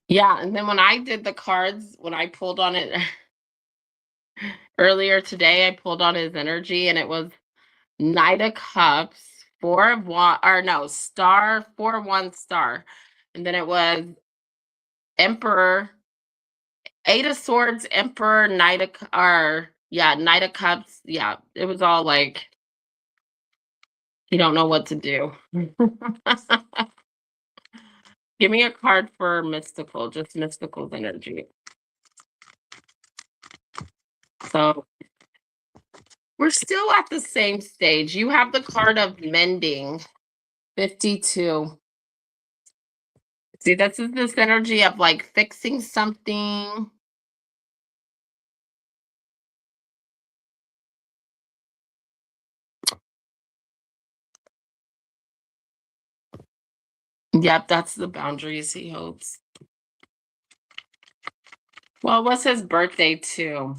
Yeah, and then when I did the cards, when I pulled on it earlier today, I pulled on his energy and it was Knight of Cups, Four of One, or no, Star, 4 1 star. And then it was Emperor, Eight of Swords, Emperor, or yeah, Knight of Cups. Yeah, it was all like, you don't know what to do. Give me a card for mystical, just mystical's energy. So We're still at the same stage. You have the card of mending, 52. See, this is this energy of like fixing something. Yep, that's the boundaries he hopes. Well, it was his birthday too,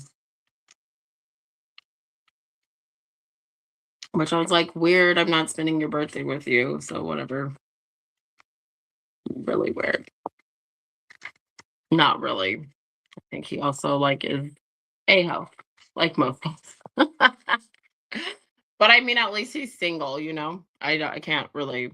which I was like, weird. I'm not spending your birthday with you, so whatever. Really weird. Not really. I think he also like is a hoe, like most things. But I mean, at least he's single, you know. I can't really.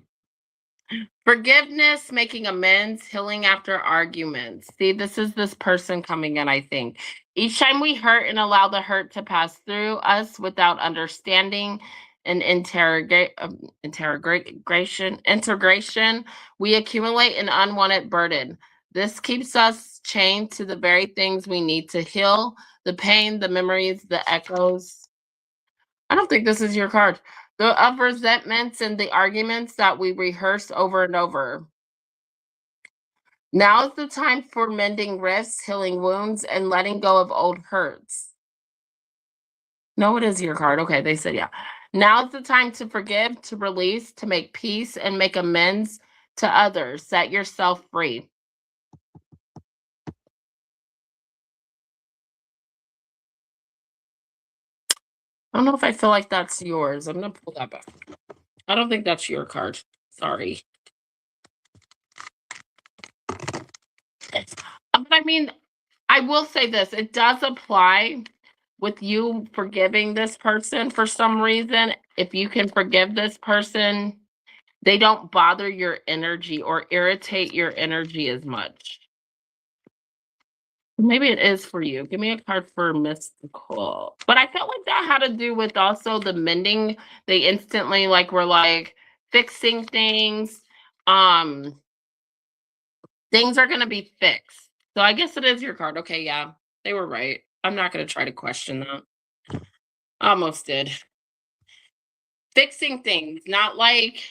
Forgiveness, making amends, healing after arguments. See, this is this person coming in, I think. Each time we hurt and allow the hurt to pass through us without understanding and integration, we accumulate an unwanted burden. This keeps us chained to the very things we need to heal, the pain, the memories, the echoes. I don't think this is your card. The of resentments and the arguments that we rehearse over and over. Now is the time for mending rifts, healing wounds, and letting go of old hurts. No, it is your card. Okay, they said yeah. Now is the time to forgive, to release, to make peace, and make amends to others. Set yourself free. I don't know if I feel like that's yours. I'm going to pull that back. I don't think that's your card. Sorry. But I mean, I will say this, it does apply with you forgiving this person for some reason. If you can forgive this person, they don't bother your energy or irritate your energy as much. Maybe it is for you. Give me a card for mystical. But I felt like that had to do with also the mending. They instantly like were like fixing things. Um, things are gonna be fixed. So I guess it is your card. Okay, yeah, they were right. I'm not gonna try to question that. Almost did. Fixing things, not like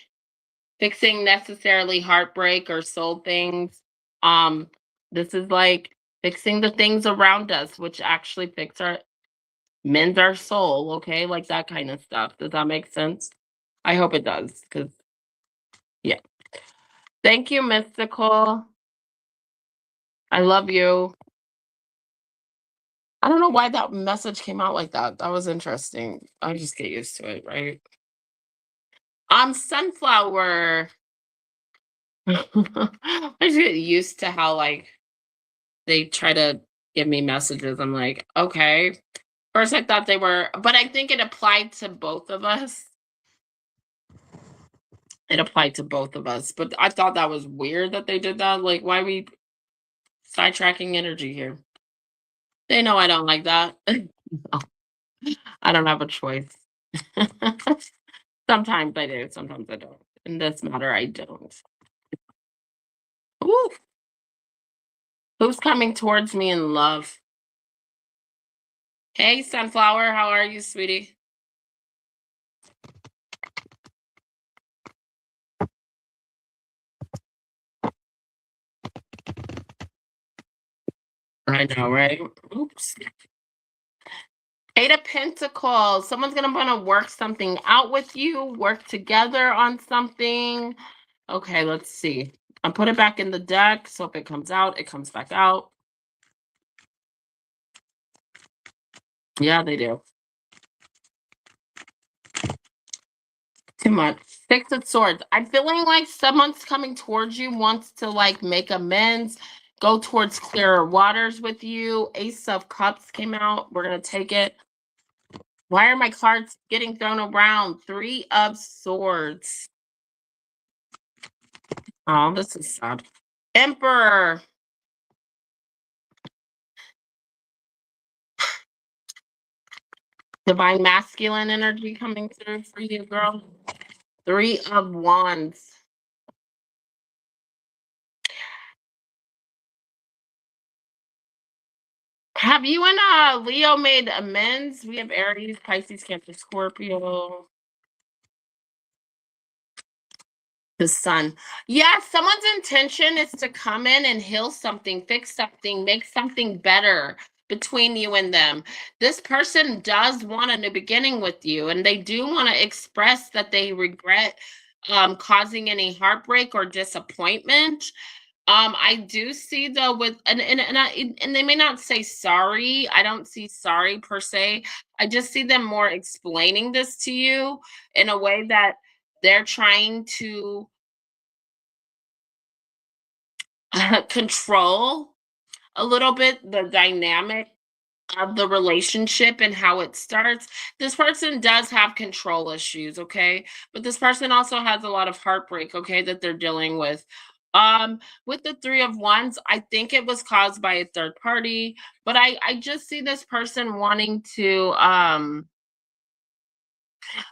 fixing necessarily heartbreak or soul things. Um, this is like fixing the things around us, which actually mends our soul, okay? Like that kind of stuff. Does that make sense? I hope it does, because yeah. Thank you, Mystical. I love you. I don't know why that message came out like that. That was interesting. I just get used to it, right? Sunflower. I just get used to how like they try to give me messages. I'm like, okay. First I thought they were, but I think it applied to both of us. It applied to both of us. But I thought that was weird that they did that. Like, why are we sidetracking energy here? They know I don't like that. No, I don't have a choice. Sometimes I do, sometimes I don't. In this matter, I don't. Ooh, who's coming towards me in love? Hey, Sunflower, how are you, sweetie? I know, right? Oops. Eight of Pentacles. Someone's gonna want to work something out with you, work together on something. Okay, let's see. I put it back in the deck, so if it comes out, it comes back out. Yeah, they do. Too much. Six of Swords. I'm feeling like someone's coming towards you, wants to like make amends, go towards clearer waters with you. Ace of Cups came out. We're gonna take it. Why are my cards getting thrown around? Three of Swords. Oh, this is sad. Emperor. Divine masculine energy coming through for you, girl. Three of Wands. Have you and Leo made amends? We have Aries, Pisces, Cancer, Scorpio. The sun. Yeah, someone's intention is to come in and heal something, fix something, make something better between you and them. This person does want a new beginning with you, and they do want to express that they regret causing any heartbreak or disappointment. I do see though with and they may not say sorry. I don't see sorry per se. I just see them more explaining this to you in a way that they're trying to control a little bit the dynamic of the relationship and how it starts. This person does have control issues, okay? But this person also has a lot of heartbreak, okay, that they're dealing with. With the 3 of Wands, I think it was caused by a third party, but I just see this person wanting to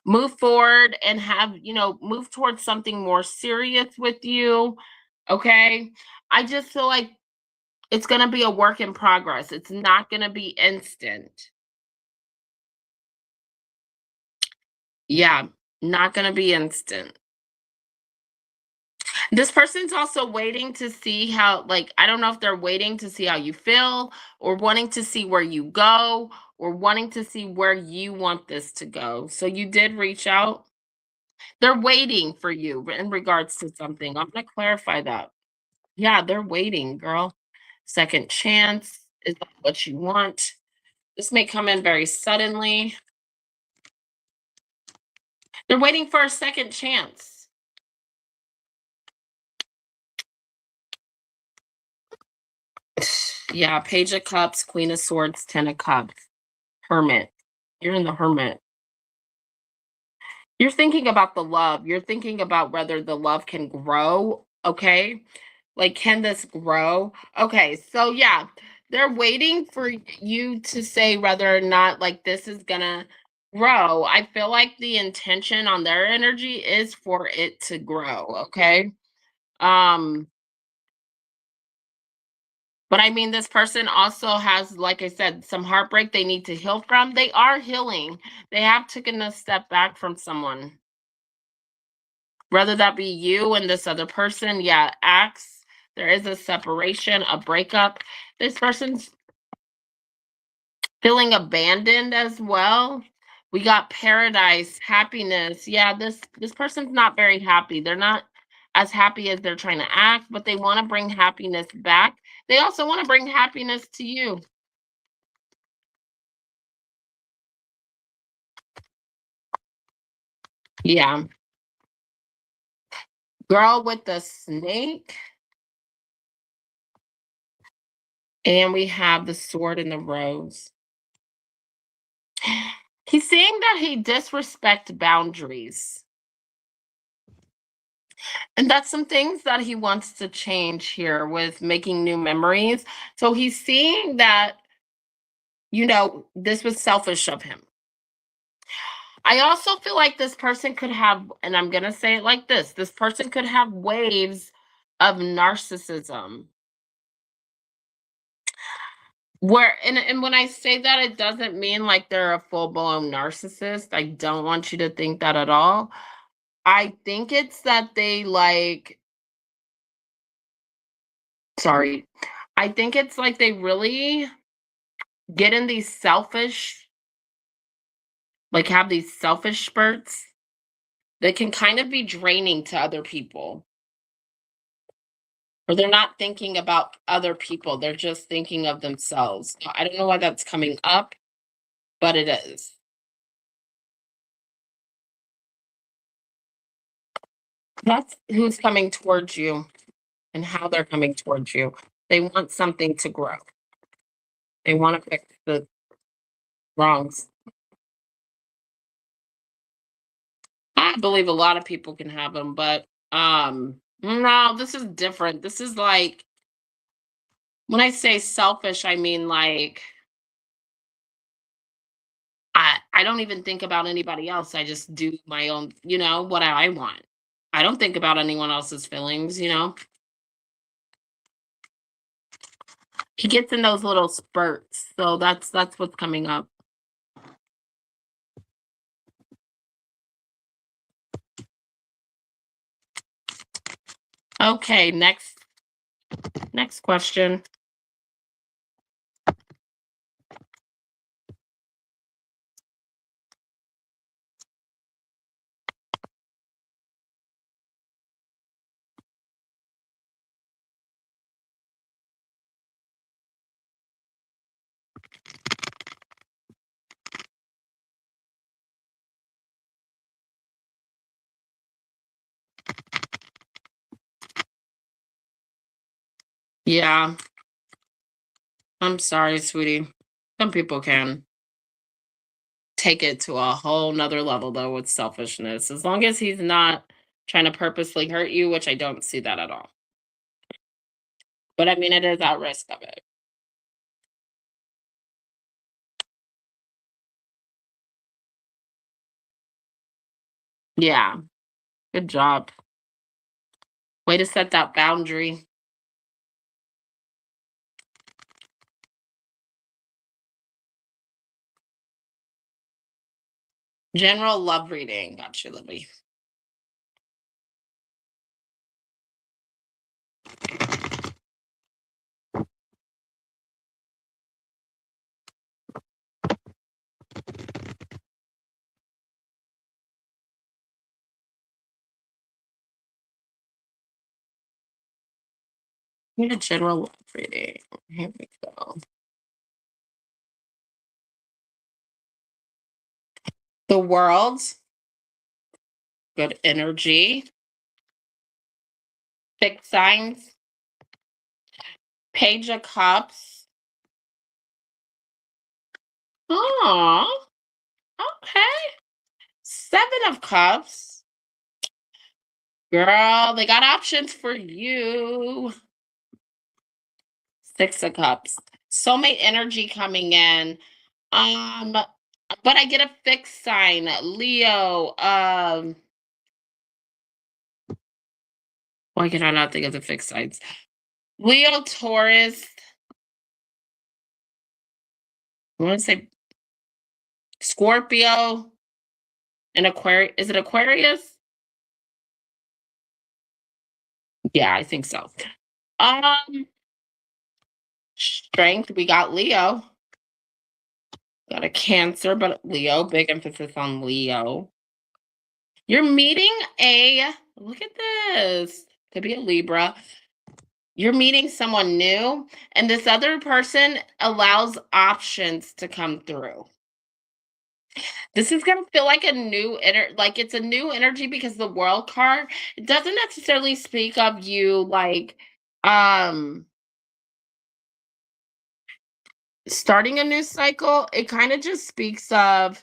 move forward and have, move towards something more serious with you, okay? I just feel like it's gonna be a work in progress. It's not gonna be instant. Yeah, not gonna be instant. This person's also waiting to see how, like, I don't know if they're waiting to see how you feel or wanting to see where you go or wanting to see where you want this to go. So you did reach out. They're waiting for you in regards to something. I'm gonna clarify that. Yeah, they're waiting, girl. Second chance is that what you want. This may come in very suddenly. They're waiting for a second chance. Yeah, Page of Cups, Queen of Swords, Ten of Cups, Hermit. You're in the Hermit. You're thinking about the love. You're thinking about whether the love can grow, okay? Like, can this grow? Okay, so yeah, they're waiting for you to say whether or not, like, this is gonna grow. I feel like the intention on their energy is for it to grow, okay? Um, But I mean, this person also has, like I said, some heartbreak they need to heal from. They are healing. They have taken a step back from someone, whether that be you and this other person. Yeah, acts. There is a separation, a breakup. This person's feeling abandoned as well. We got paradise, happiness. Yeah, this person's not very happy. They're not as happy as they're trying to act, but they want to bring happiness back. They also want to bring happiness to you. Yeah. Girl with the snake, and we have the sword and the rose. He's saying that he disrespect boundaries. And that's some things that he wants to change here with making new memories. So he's seeing that, this was selfish of him. I also feel like this person could have, and I'm going to say it like this person could have waves of narcissism. And when I say that, it doesn't mean like they're a full-blown narcissist. I don't want you to think that at all. I think it's that they like sorry. I think it's like they really get in these selfish like have these selfish spurts that can kind of be draining to other people. Or they're not thinking about other people. They're just thinking of themselves. I don't know why that's coming up, but it is. That's who's coming towards you and how they're coming towards you. They want something to grow. They want to fix the wrongs. I believe a lot of people can have them, but no, this is different. This is like when I say selfish, I mean like I don't even think about anybody else. I just do my own, what I want. I don't think about anyone else's feelings. He gets in those little spurts. So that's what's coming up. Okay, next question. Yeah, I'm sorry, sweetie. Some people can take it to a whole nother level though with selfishness. As long as he's not trying to purposely hurt you, which I don't see that at all. But I mean it is at risk of it. Yeah. Good job. Way to set that boundary. General love reading. Got you, Libby. Need a general love reading. Here we go. The world. Good energy. Fixed signs. Page of Cups. Oh, okay. Seven of Cups. Girl, they got options for you. Six of Cups. Soulmate energy coming in. Um, but I get a fixed sign. Leo. Why can I not think of the fixed signs? Leo, Taurus. I want to say Scorpio and Aquarius. Is it Aquarius? Yeah, I think so. Um, Strength. We got Leo. Got a Cancer, but Leo. Big emphasis on Leo. You're meeting a. Look at this. Could be a Libra. You're meeting someone new, and this other person allows options to come through. This is gonna feel like a like it's a new energy because the world card, it doesn't necessarily speak of you like um starting a new cycle. It kind of just speaks of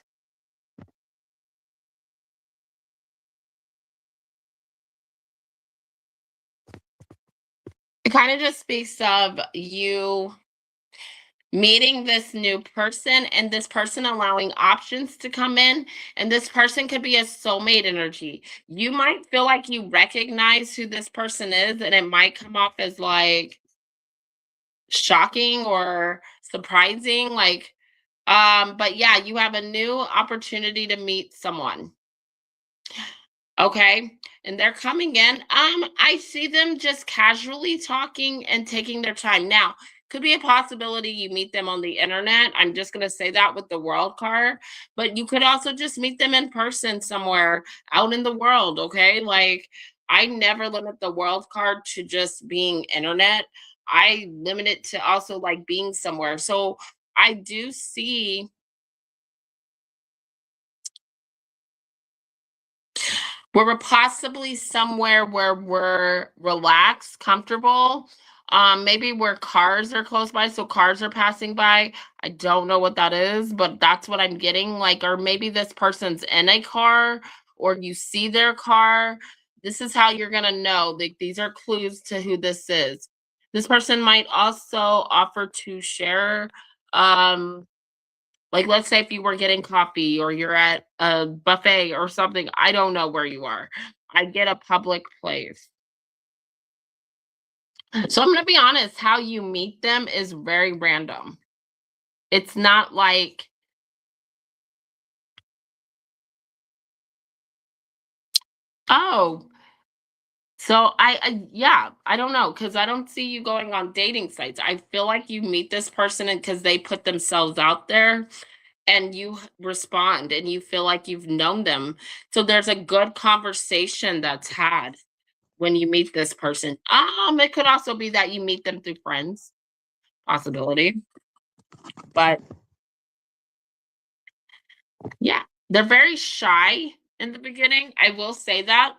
you meeting this new person and this person allowing options to come in, and this person could be a soulmate energy. You might feel like you recognize who this person is, and it might come off as like shocking or surprising, like but yeah, you have a new opportunity to meet someone. Okay. And they're coming in. I see them just casually talking and taking their time. Now, could be a possibility you meet them on the internet. I'm just going to say that with the world card, but you could also just meet them in person somewhere out in the world. Okay. Like, I never limit the world card to just being internet. I limit it to also like being somewhere. So I do see where we're possibly somewhere where we're relaxed, comfortable. Maybe where cars are close by, so cars are passing by. I don't know what that is, but that's what I'm getting. Like, or maybe this person's in a car, or you see their car. This is how you're gonna know. Like, these are clues to who this is. This person might also offer to share like, let's say if you were getting coffee or you're at a buffet or something, I don't know where you are. I get a public place. So I'm gonna be honest, how you meet them is very random. It's not like, oh, so yeah, I don't know, because I don't see you going on dating sites. I feel like you meet this person and because they put themselves out there and you respond and you feel like you've known them. So there's a good conversation that's had when you meet this person. It could also be that you meet them through friends, possibility. But yeah, they're very shy in the beginning. I will say that.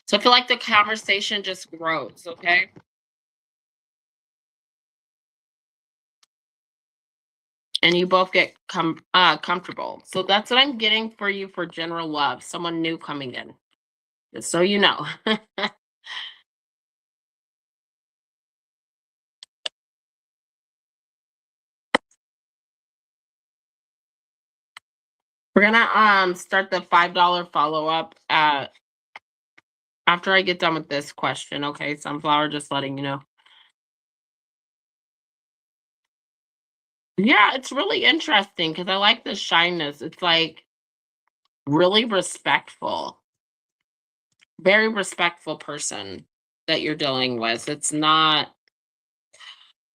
So I feel like the conversation just grows, okay? And you both get comfortable. So that's what I'm getting for you for general love, someone new coming in. Just so you know. We're gonna start the $5 follow-up after I get done with this question, okay, Sunflower, just letting you know. Yeah, it's really interesting because I like the shyness. It's like really respectful, very respectful person that you're dealing with. It's not,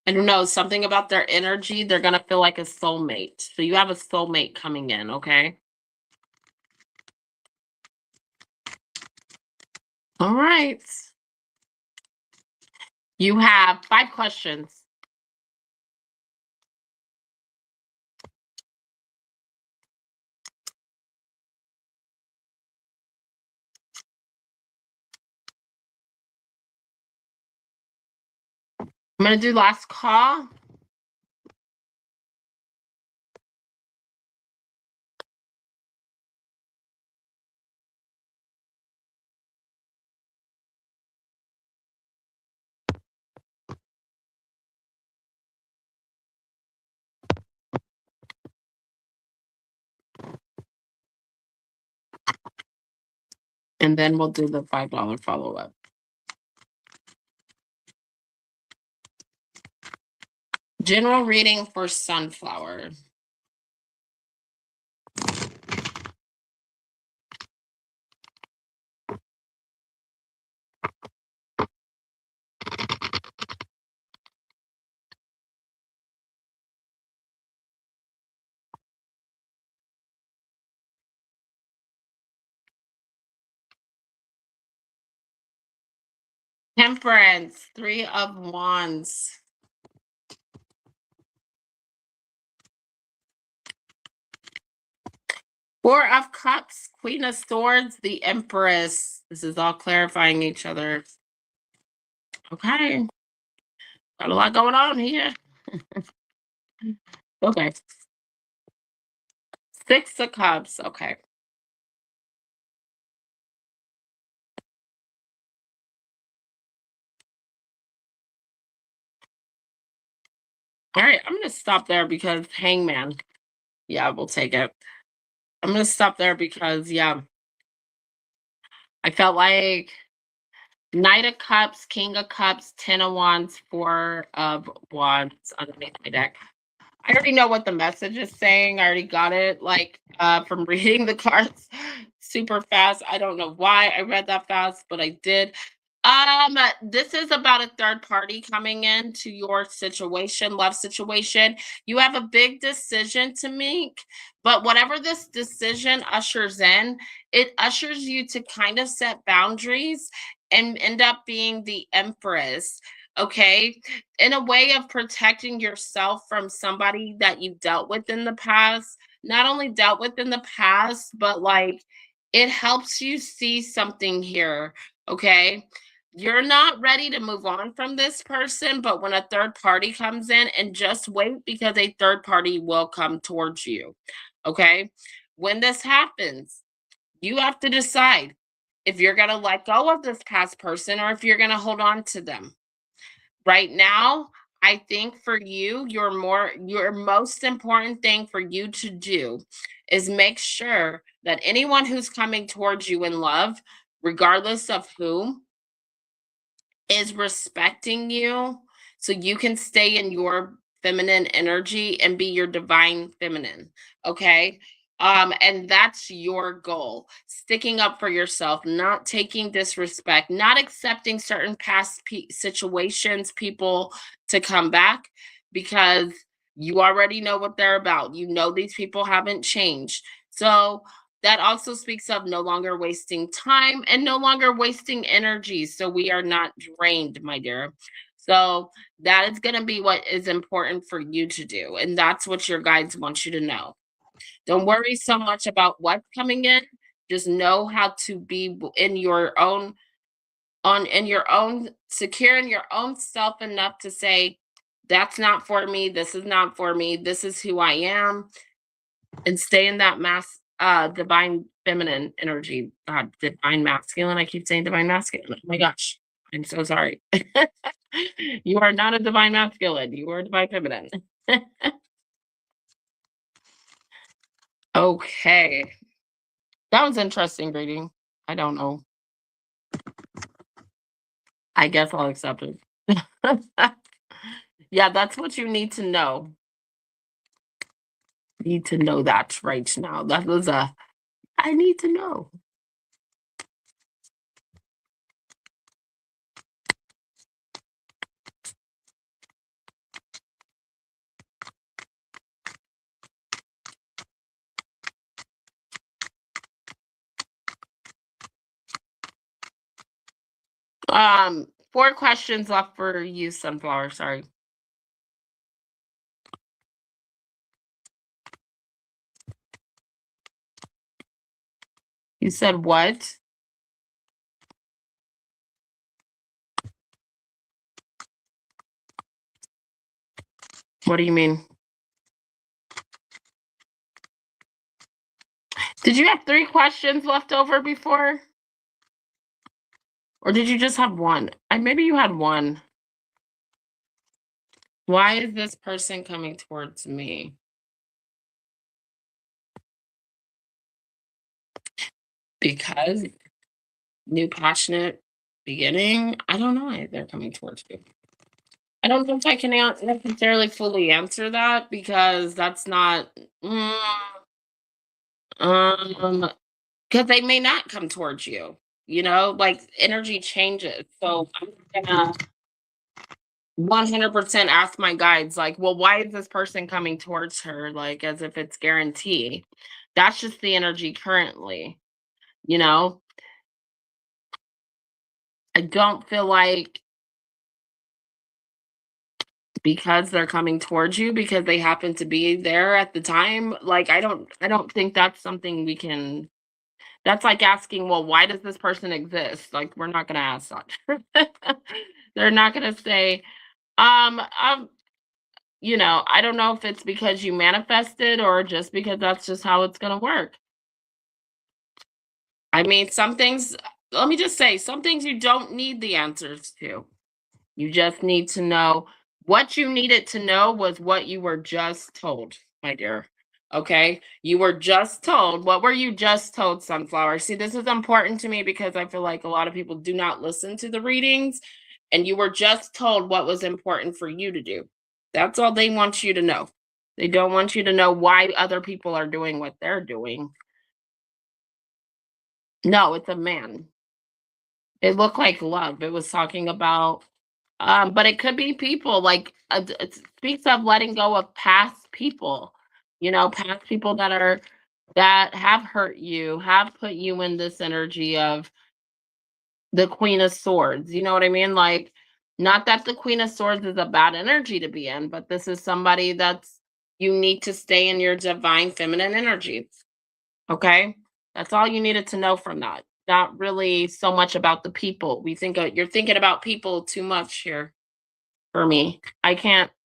I don't know, something about their energy, they're gonna feel like a soulmate. So you have a soulmate coming in, okay? All right. You have 5 questions. I'm gonna do last call. And then we'll do the $5 follow-up. General reading for Sunflower. Temperance, 3 of Wands. Four of Cups, Queen of Swords, the Empress. This is all clarifying each other. Okay. Got a lot going on here. Okay. 6 of Cups. Okay. All right. I'm going to stop there because Hangman. Yeah, we'll take it. I'm going to stop there because, yeah, I felt like Knight of Cups, King of Cups, 10 of Wands, 4 of Wands underneath my deck. I already know what the message is saying. I already got it, like, from reading the cards super fast. I don't know why I read that fast, but I did. This is about a third party coming into your situation, love situation. You have a big decision to make, but whatever this decision ushers in, it ushers you to kind of set boundaries and end up being the empress. Okay, in a way of protecting yourself from somebody that you dealt with in the past, not only dealt with in the past, but like it helps you see something here. Okay, you're not ready to move on from this person, but when a third party comes in, and just wait because a third party will come towards you. Okay, when this happens, you have to decide if you're going to let go of this past person or if you're going to hold on to them. Right now, I think for you, your most important thing for you to do is make sure that anyone who's coming towards you in love, regardless of who, is respecting you so you can stay in your feminine energy and be your divine feminine. Okay. And that's your goal. Sticking up for yourself, not taking disrespect, not accepting certain past situations, people to come back because you already know what they're about. You know these people haven't changed. So that also speaks of no longer wasting time and no longer wasting energy. So we are not drained, my dear. So that is going to be what is important for you to do. And that's what your guides want you to know. Don't worry so much about what's coming in. Just know how to be in your own in your own secure in your own self enough to say that's not for me, this is not for me, this is who I am, and stay in that divine feminine energy, divine masculine. I keep saying divine masculine. Oh my gosh, I'm so sorry. You are not a divine masculine. You are a divine feminine. Okay, that was interesting reading. I don't know. I guess I'll accept it. Yeah, that's what you need to know. Need to know that right now. That was a I need to know. Four questions left for you, Sunflower. Sorry. You said what? What do you mean? Did you have three questions left over before? Or did you just have one? Maybe you had one. Why is this person coming towards me? Because new passionate beginning. I don't know why they're coming towards you. I don't know if I can necessarily fully answer that because that's not. Mm, um, because they may not come towards you. Like energy changes. So I'm gonna 100% ask my guides, like, well, why is this person coming towards her? Like, as if it's guarantee. That's just the energy currently. You know, I don't feel like because they're coming towards you because they happen to be there at the time. Like, I don't think that's something we can. That's like asking, well, why does this person exist? Like, we're not going to ask that. They're not going to say, um, um, I don't know if it's because you manifested or just because that's just how it's going to work. I mean, some things, let me just say, some things you don't need the answers to. You just need to know what you needed to know was what you were just told, my dear. Okay. You were just told. What were you just told, Sunflower? See, this is important to me because I feel like a lot of people do not listen to the readings, and you were just told what was important for you to do. That's all they want you to know. They don't want you to know why other people are doing what they're doing. No, it's a man. It looked like love. It was talking about, but it could be people like it speaks of letting go of past people, past people that have hurt you, have put you in this energy of the Queen of Swords. You know what I mean? Like, not that the Queen of Swords is a bad energy to be in, but this is somebody that's you need to stay in your divine feminine energy. Okay. That's all you needed to know from that. Not really so much about the people. You're thinking about people too much here for me.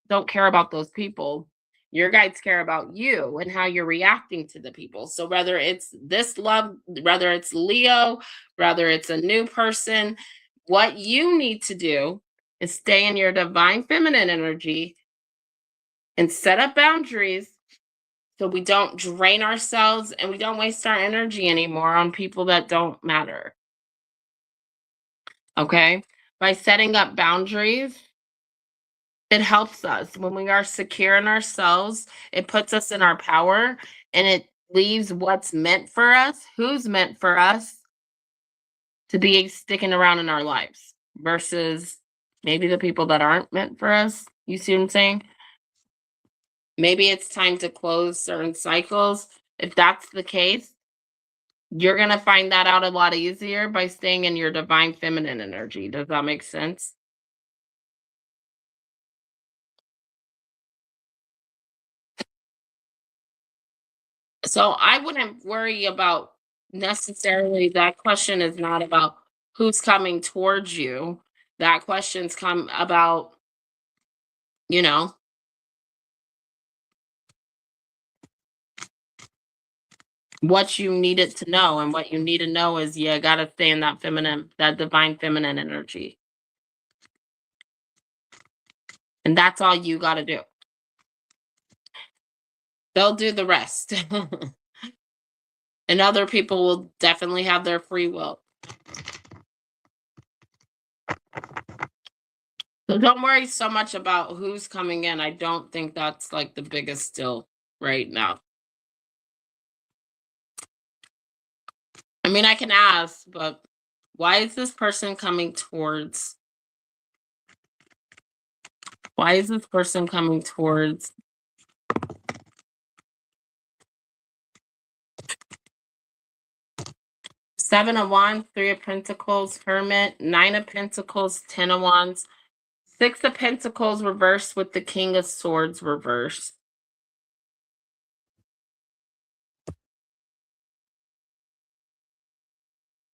Don't care about those people. Your guides care about you and how you're reacting to the people. So whether it's this love, whether it's Leo, whether it's a new person, what you need to do is stay in your divine feminine energy and set up boundaries so we don't drain ourselves and we don't waste our energy anymore on people that don't matter. Okay? By setting up boundaries, It helps us when we are secure in ourselves, it puts us in our power, and it leaves what's meant for us, who's meant for us to be sticking around in our lives versus maybe the people that aren't meant for us. You see what I'm saying? Maybe it's time to close certain cycles. If that's the case, you're going to find that out a lot easier by staying in your divine feminine energy. Does that make sense? So I wouldn't worry about necessarily that question is not about who's coming towards you. That question's come about, you know, what you needed to know. And what you need to know is you gotta stay in that feminine, that divine feminine energy. And that's all you gotta do. They'll do the rest. And other people will definitely have their free will. So don't worry so much about who's coming in. I don't think that's like the biggest deal right now. I mean, I can ask, but why is this person coming towards? Why is this person coming towards? Seven of Wands, Three of Pentacles, Hermit, Nine of Pentacles, Ten of Wands, Six of Pentacles reversed with the King of Swords reversed.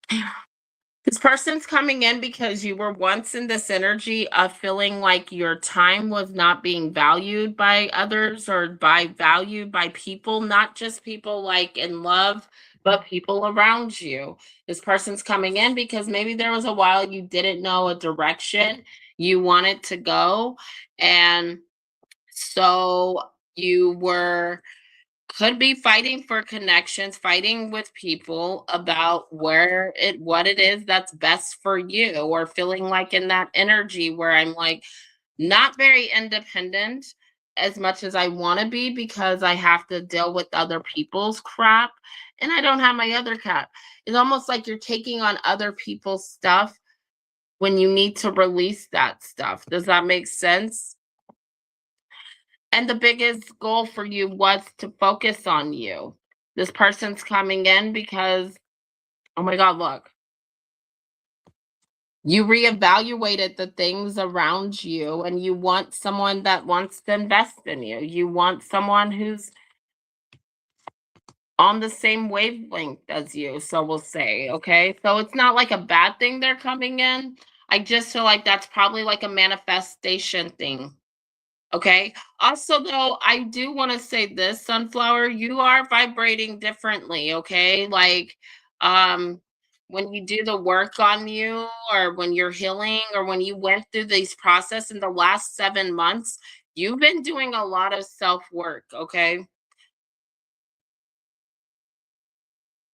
This person's coming in because you were once in this energy of feeling like your time was not being valued by others or by valued by people, not just people like in love, but people around you. This person's coming in because maybe there was a while you didn't know a direction you wanted to go. And so you were could be fighting for connections, fighting with people about what it is that's best for you, or feeling like in that energy where I'm like not very independent as much as I want to be because I have to deal with other people's crap and I don't have my other cat. It's almost like you're taking on other people's stuff when you need to release that stuff. Does that make sense? And the biggest goal for you was to focus on you. This person's coming in because, oh my God, look, you reevaluated the things around you and you want someone that wants to invest in you. You want someone who's on the same wavelength as you, so we'll say, okay? So it's not like a bad thing they're coming in. I just feel like that's probably like a manifestation thing. Okay. Also, though, I do want to say this, Sunflower, you are vibrating differently. Okay. Like, um, when you do the work on you, or when you're healing, or when you went through these process in the last 7 months, you've been doing a lot of self work. Okay.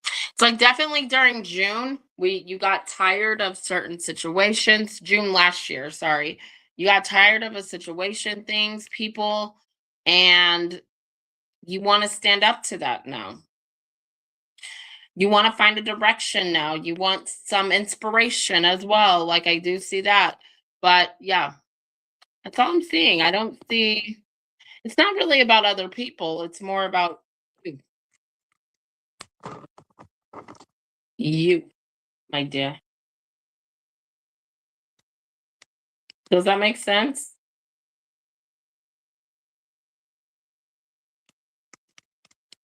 It's like definitely during June, you got tired of certain situations. June last year, sorry. You got tired of a situation, things, people, and you want to stand up to that now. You want to find a direction now. You want some inspiration as well. Like I do see that. But yeah, that's all I'm seeing. I don't see it's not really about other people. It's more about you, you, my dear. Does that make sense?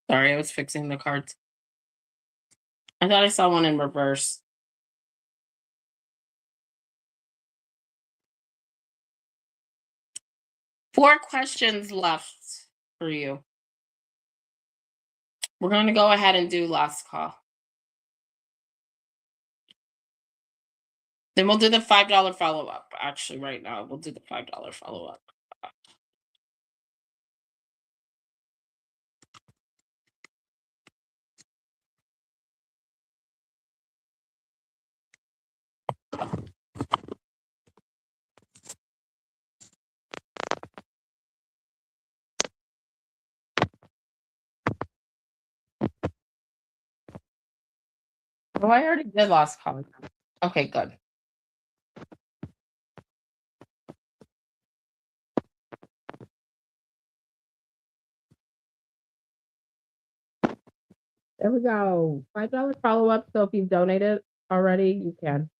Sorry, I was fixing the cards. I thought I saw one in reverse. 4 questions left for you. We're going to go ahead and do last call. Then we'll do the $5 follow up. Actually, right now, we'll do the $5 follow up. Oh, I already did lost cause. Okay, good. There we go. $5 follow-up. So if you've donated already, you can.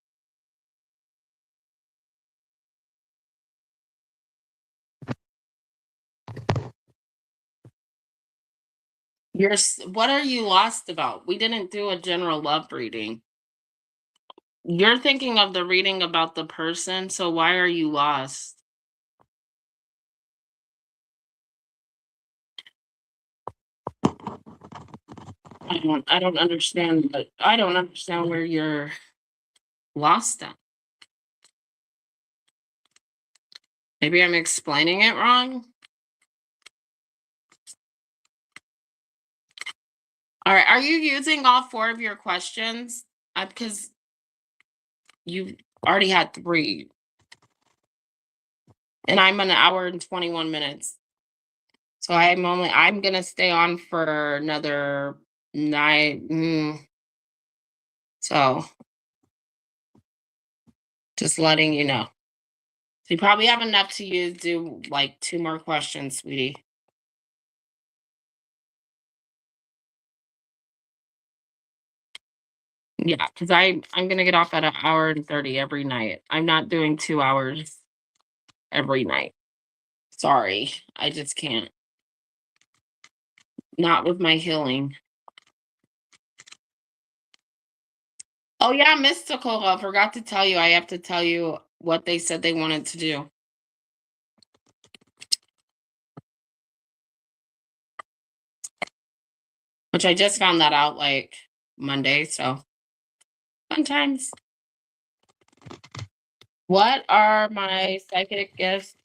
What are you lost about? We didn't do a general love reading. You're thinking of the reading about the person, so why are you lost? I don't understand, but I don't understand where you're lost at. Maybe I'm explaining it wrong. All right, are you using all 4 of your questions? Because you already had 3, and I'm an hour and 21 minutes. So I'm gonna stay on for another 9. So just letting you know. So you probably have enough to do like 2 more questions, sweetie. Yeah, because I'm gonna get off at an hour and 30 every night. I'm not doing 2 hours every night. Sorry, I just can't. Not with my healing. Oh yeah, mystical. I forgot to tell you. I have to tell you what they said they wanted to do. Which I just found that out like Monday, so fun times. What are my psychic gifts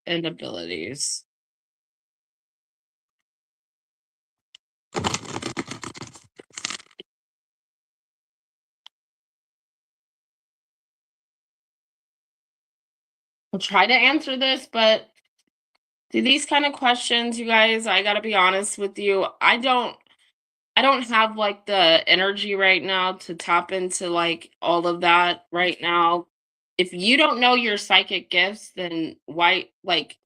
and abilities? I'll try to answer this, but do these kind of questions, you guys, I gotta be honest with you. I don't have like the energy right now to tap into like all of that right now. If you don't know your psychic gifts, then why like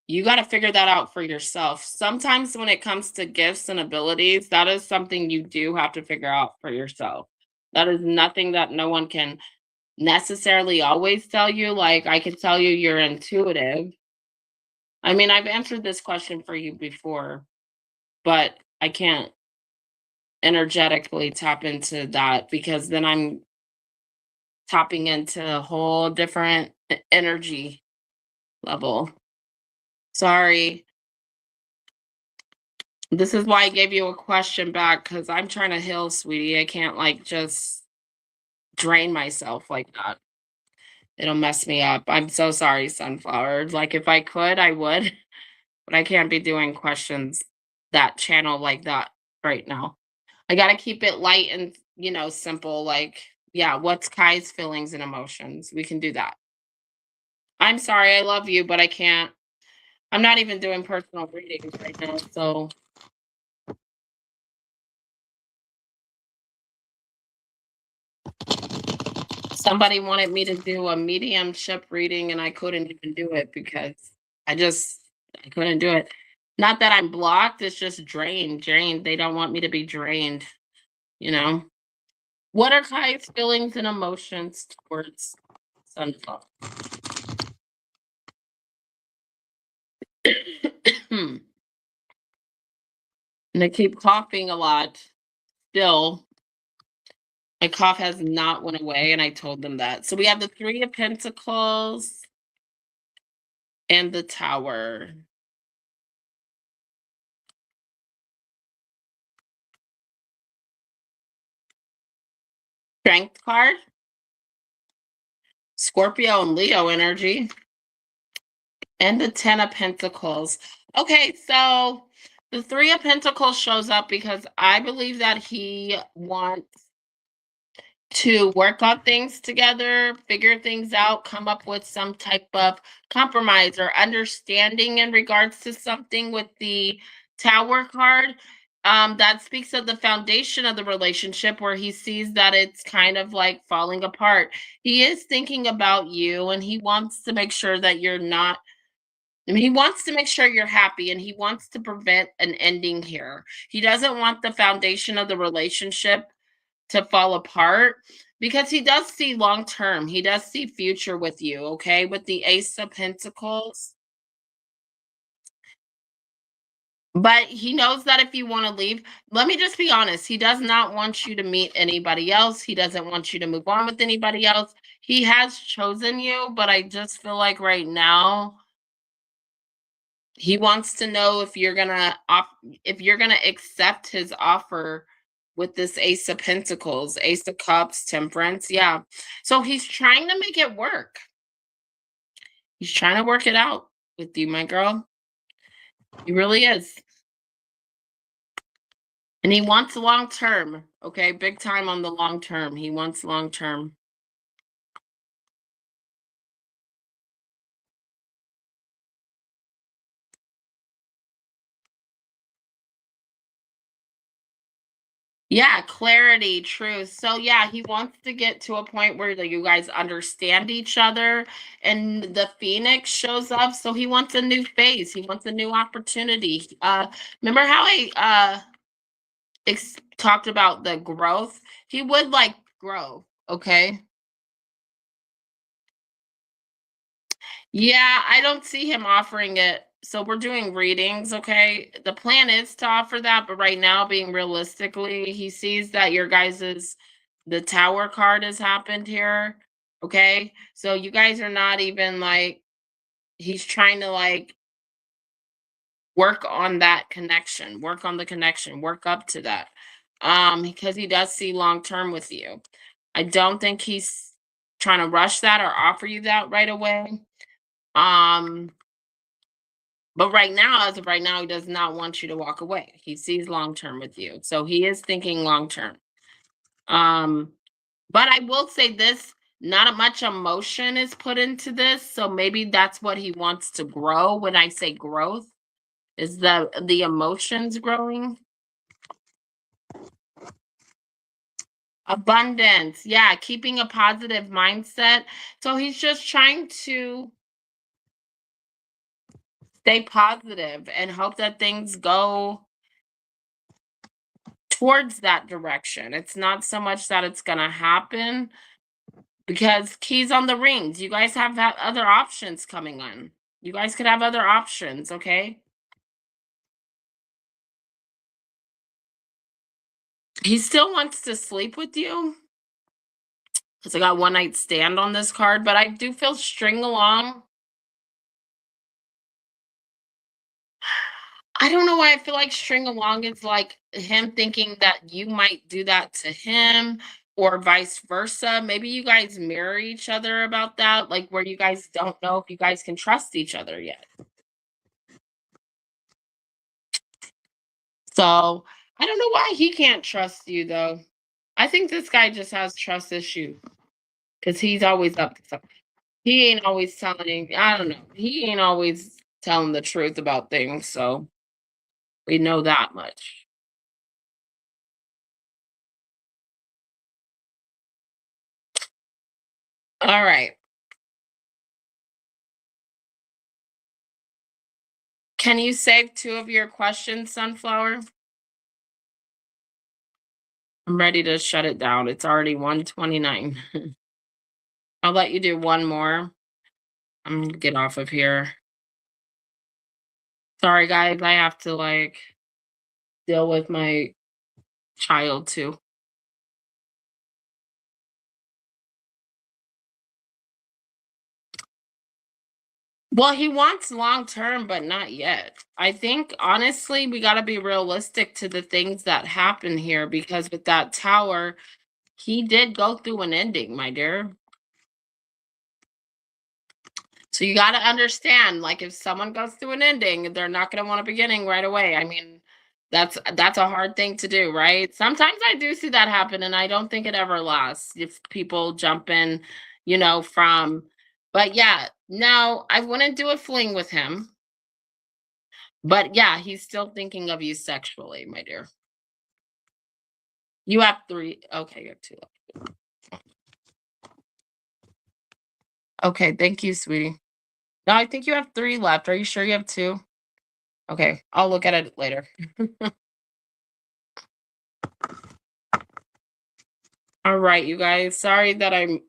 you got to figure that out for yourself. Sometimes when it comes to gifts and abilities, that is something you do have to figure out for yourself. That is nothing that no one can necessarily always tell you. Like I can tell you you're intuitive. I mean, I've answered this question for you before, but I can't energetically tap into that because then I'm tapping into a whole different energy level. Sorry. This is why I gave you a question back because I'm trying to heal, sweetie. I can't like just drain myself like that. It'll mess me up. I'm so sorry, Sunflower. Like if I could, I would, but I can't be doing questions that channel like that right now. I gotta keep it light and simple. Like, yeah, what's Kai's feelings and emotions? We can do that. I'm sorry, I love you, but I can't. I'm not even doing personal readings right now. So somebody wanted me to do a mediumship reading and I couldn't even do it because I couldn't do it. Not that I'm blocked, it's just drained. They don't want me to be drained, you know. What are Kai's feelings and emotions towards Sunflower? And I keep coughing a lot still. My cough has not went away, and I told them that. So we have the 3 of Pentacles and the Tower. Strength card. Scorpio and Leo energy. And the 10 of Pentacles. Okay, so the 3 of Pentacles shows up because I believe that he wants to work on things together, figure things out, come up with some type of compromise or understanding in regards to something with the Tower card. That speaks of the foundation of the relationship where he sees that it's kind of like falling apart. He is thinking about you and he wants to make sure that you're not, I mean, he wants to make sure you're happy and he wants to prevent an ending here. He doesn't want the foundation of the relationship to fall apart because he does see long term. He does see future with you, okay? With the Ace of Pentacles. But he knows that if you want to leave, let me just be honest, he does not want you to meet anybody else. He doesn't want you to move on with anybody else. He has chosen you, but I just feel like right now he wants to know if you're going to if you're going to accept his offer with this Ace of Pentacles, Ace of Cups, Temperance. Yeah. So he's trying to make it work. He's trying to work it out with you, my girl. He really is. And he wants long term, okay? Big time on the long term. He wants long term. Yeah, clarity, truth. So yeah, he wants to get to a point where you guys understand each other and the Phoenix shows up. So he wants a new phase. He wants a new opportunity. Remember how I talked about the growth? He would like grow, okay? Yeah, I don't see him offering it. So we're doing readings, okay? The plan is to offer that, but right now, being realistically, he sees that your guys's the tower card has happened here. Okay. So you guys are not even like he's trying to like work on that connection, work on the connection, work up to that. Because he does see long term with you. I don't think he's trying to rush that or offer you that right away. Um, But right now, as of right now, he does not want you to walk away. He sees long term with you. So he is thinking long term. Um, but I will say this, not much emotion is put into this. So maybe that's what he wants to grow. When I say growth, is the emotions growing? Abundance. Yeah, keeping a positive mindset. So he's just trying to stay positive and hope that things go towards that direction. It's not so much that it's going to happen because keys on the rings. You guys have other options coming on. You guys could have other options, okay? He still wants to sleep with you because I got one night stand on this card, but I do feel string along. I don't know why I feel like string along is like him thinking that you might do that to him or vice versa. Maybe you guys mirror each other about that, like where you guys don't know if you guys can trust each other yet. So I don't know why he can't trust you though. I think this guy just has trust issue because he's always up to something. He ain't always telling. I don't know. He ain't always telling the truth about things. So we know that much. All right. Can you save two of your questions, Sunflower? I'm ready to shut it down. It's already 1:29. I'll let you do one more. I'm gonna get off of here. Sorry, guys. I have to like deal with my child too. Well, he wants long term, but not yet. I think honestly, we got to be realistic to the things that happen here because with that tower, he did go through an ending, my dear. So you got to understand, like if someone goes through an ending, they're not going to want a beginning right away. I mean, that's a hard thing to do, right? Sometimes I do see that happen, and I don't think it ever lasts if people jump in, from. But yeah, now I wouldn't do a fling with him. But yeah, he's still thinking of you sexually, my dear. You have 3. Okay, you have 2 left. Okay, thank you, sweetie. No, I think you have 3 left. Are you sure you have 2? Okay, I'll look at it later. All right, you guys. Sorry that I'm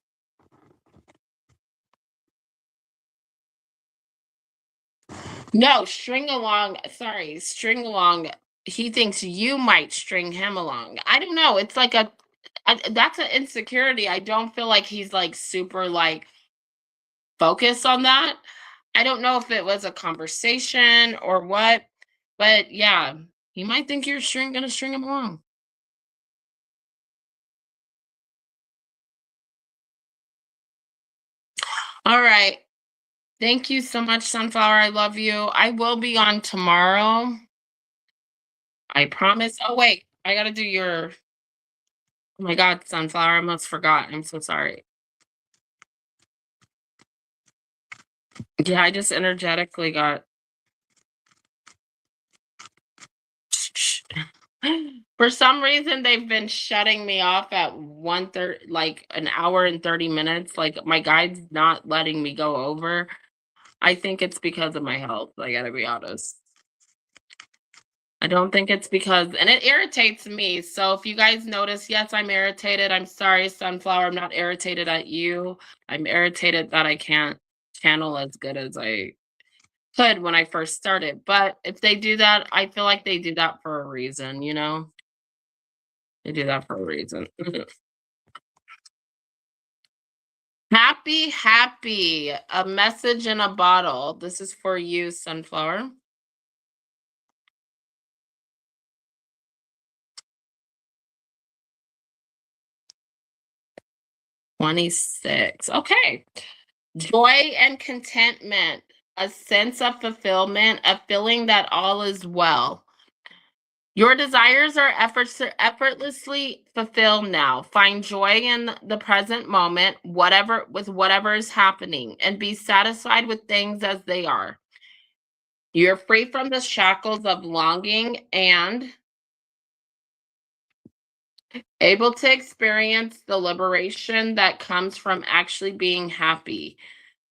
No, string along. Sorry, string along. He thinks you might string him along. I don't know. It's like that's an insecurity. I don't feel like he's like super like focused on that. I don't know if it was a conversation or what, but yeah, he might think you're gonna string him along. All right. Thank you so much, Sunflower. I love you. I will be on tomorrow. I promise. Oh, wait. I got to do your. Oh my God, Sunflower. I almost forgot. I'm so sorry. Yeah, I just energetically got. For some reason, they've been shutting me off at 1:30, like an hour and 30 minutes. Like my guide's not letting me go over. I think it's because of my health. I gotta be honest. I don't think it's because, and it irritates me. So if you guys notice, yes, I'm irritated. I'm sorry, Sunflower. I'm not irritated at you. I'm irritated that I can't channel as good as I could when I first started. But if they do that, I feel like they do that for a reason, you know? They do that for a reason. Happy, happy. A message in a bottle. This is for you, Sunflower. 26. Okay. Joy and contentment, a sense of fulfillment, a feeling that all is well. Your desires are effortlessly fulfilled now. Find joy in the present moment, whatever is happening, and be satisfied with things as they are. You're free from the shackles of longing and able to experience the liberation that comes from actually being happy.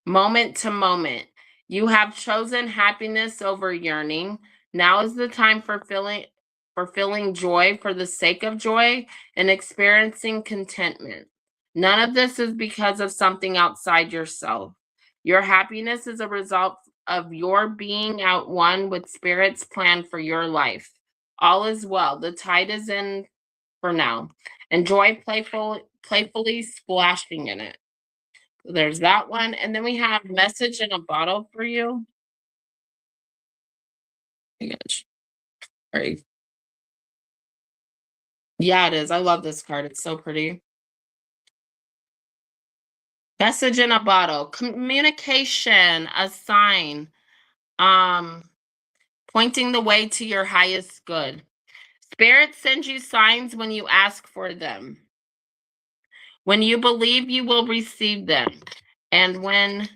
Moment to moment. You have chosen happiness over yearning. Now is the time for feeling joy for the sake of joy and experiencing contentment. None of this is because of something outside yourself. Your happiness is a result of your being at one with spirit's plan for your life. All is well. The tide is in for now. Enjoy playfully splashing in it. There's that one, and then we have message in a bottle for you. My gosh. Sorry. Yeah, it is. I love this card. It's so pretty. Message in a bottle. Communication, a sign. Um, Pointing the way to your highest good. Spirit sends you signs when you ask for them. When you believe you will receive them. And when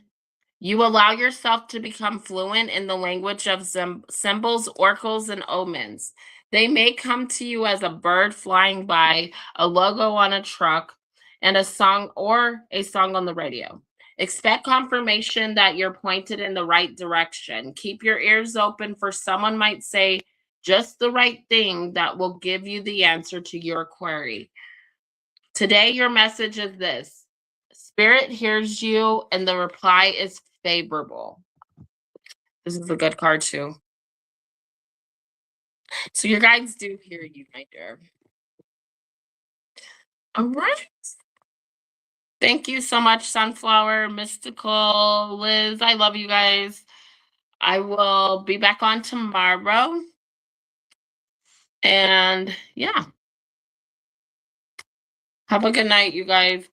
you allow yourself to become fluent in the language of symbols, oracles, and omens. They may come to you as a bird flying by, a logo on a truck, and a song on the radio. Expect confirmation that you're pointed in the right direction. Keep your ears open for someone might say just the right thing that will give you the answer to your query. Today, your message is this: Spirit hears you, and the reply is favorable. This is a good card, too. So, your guides do hear you, my dear. All right. Thank you so much, Sunflower, Mystical, Liz. I love you guys. I will be back on tomorrow. And yeah, have a good night, you guys.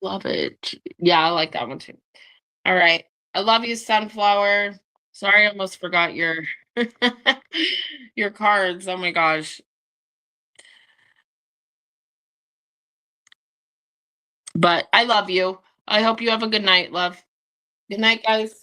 Love it. Yeah, I like that one too. All right. I love you, Sunflower. Sorry, I almost forgot your your cards. Oh my gosh. But I love you. I hope you have a good night, love. Good night, guys.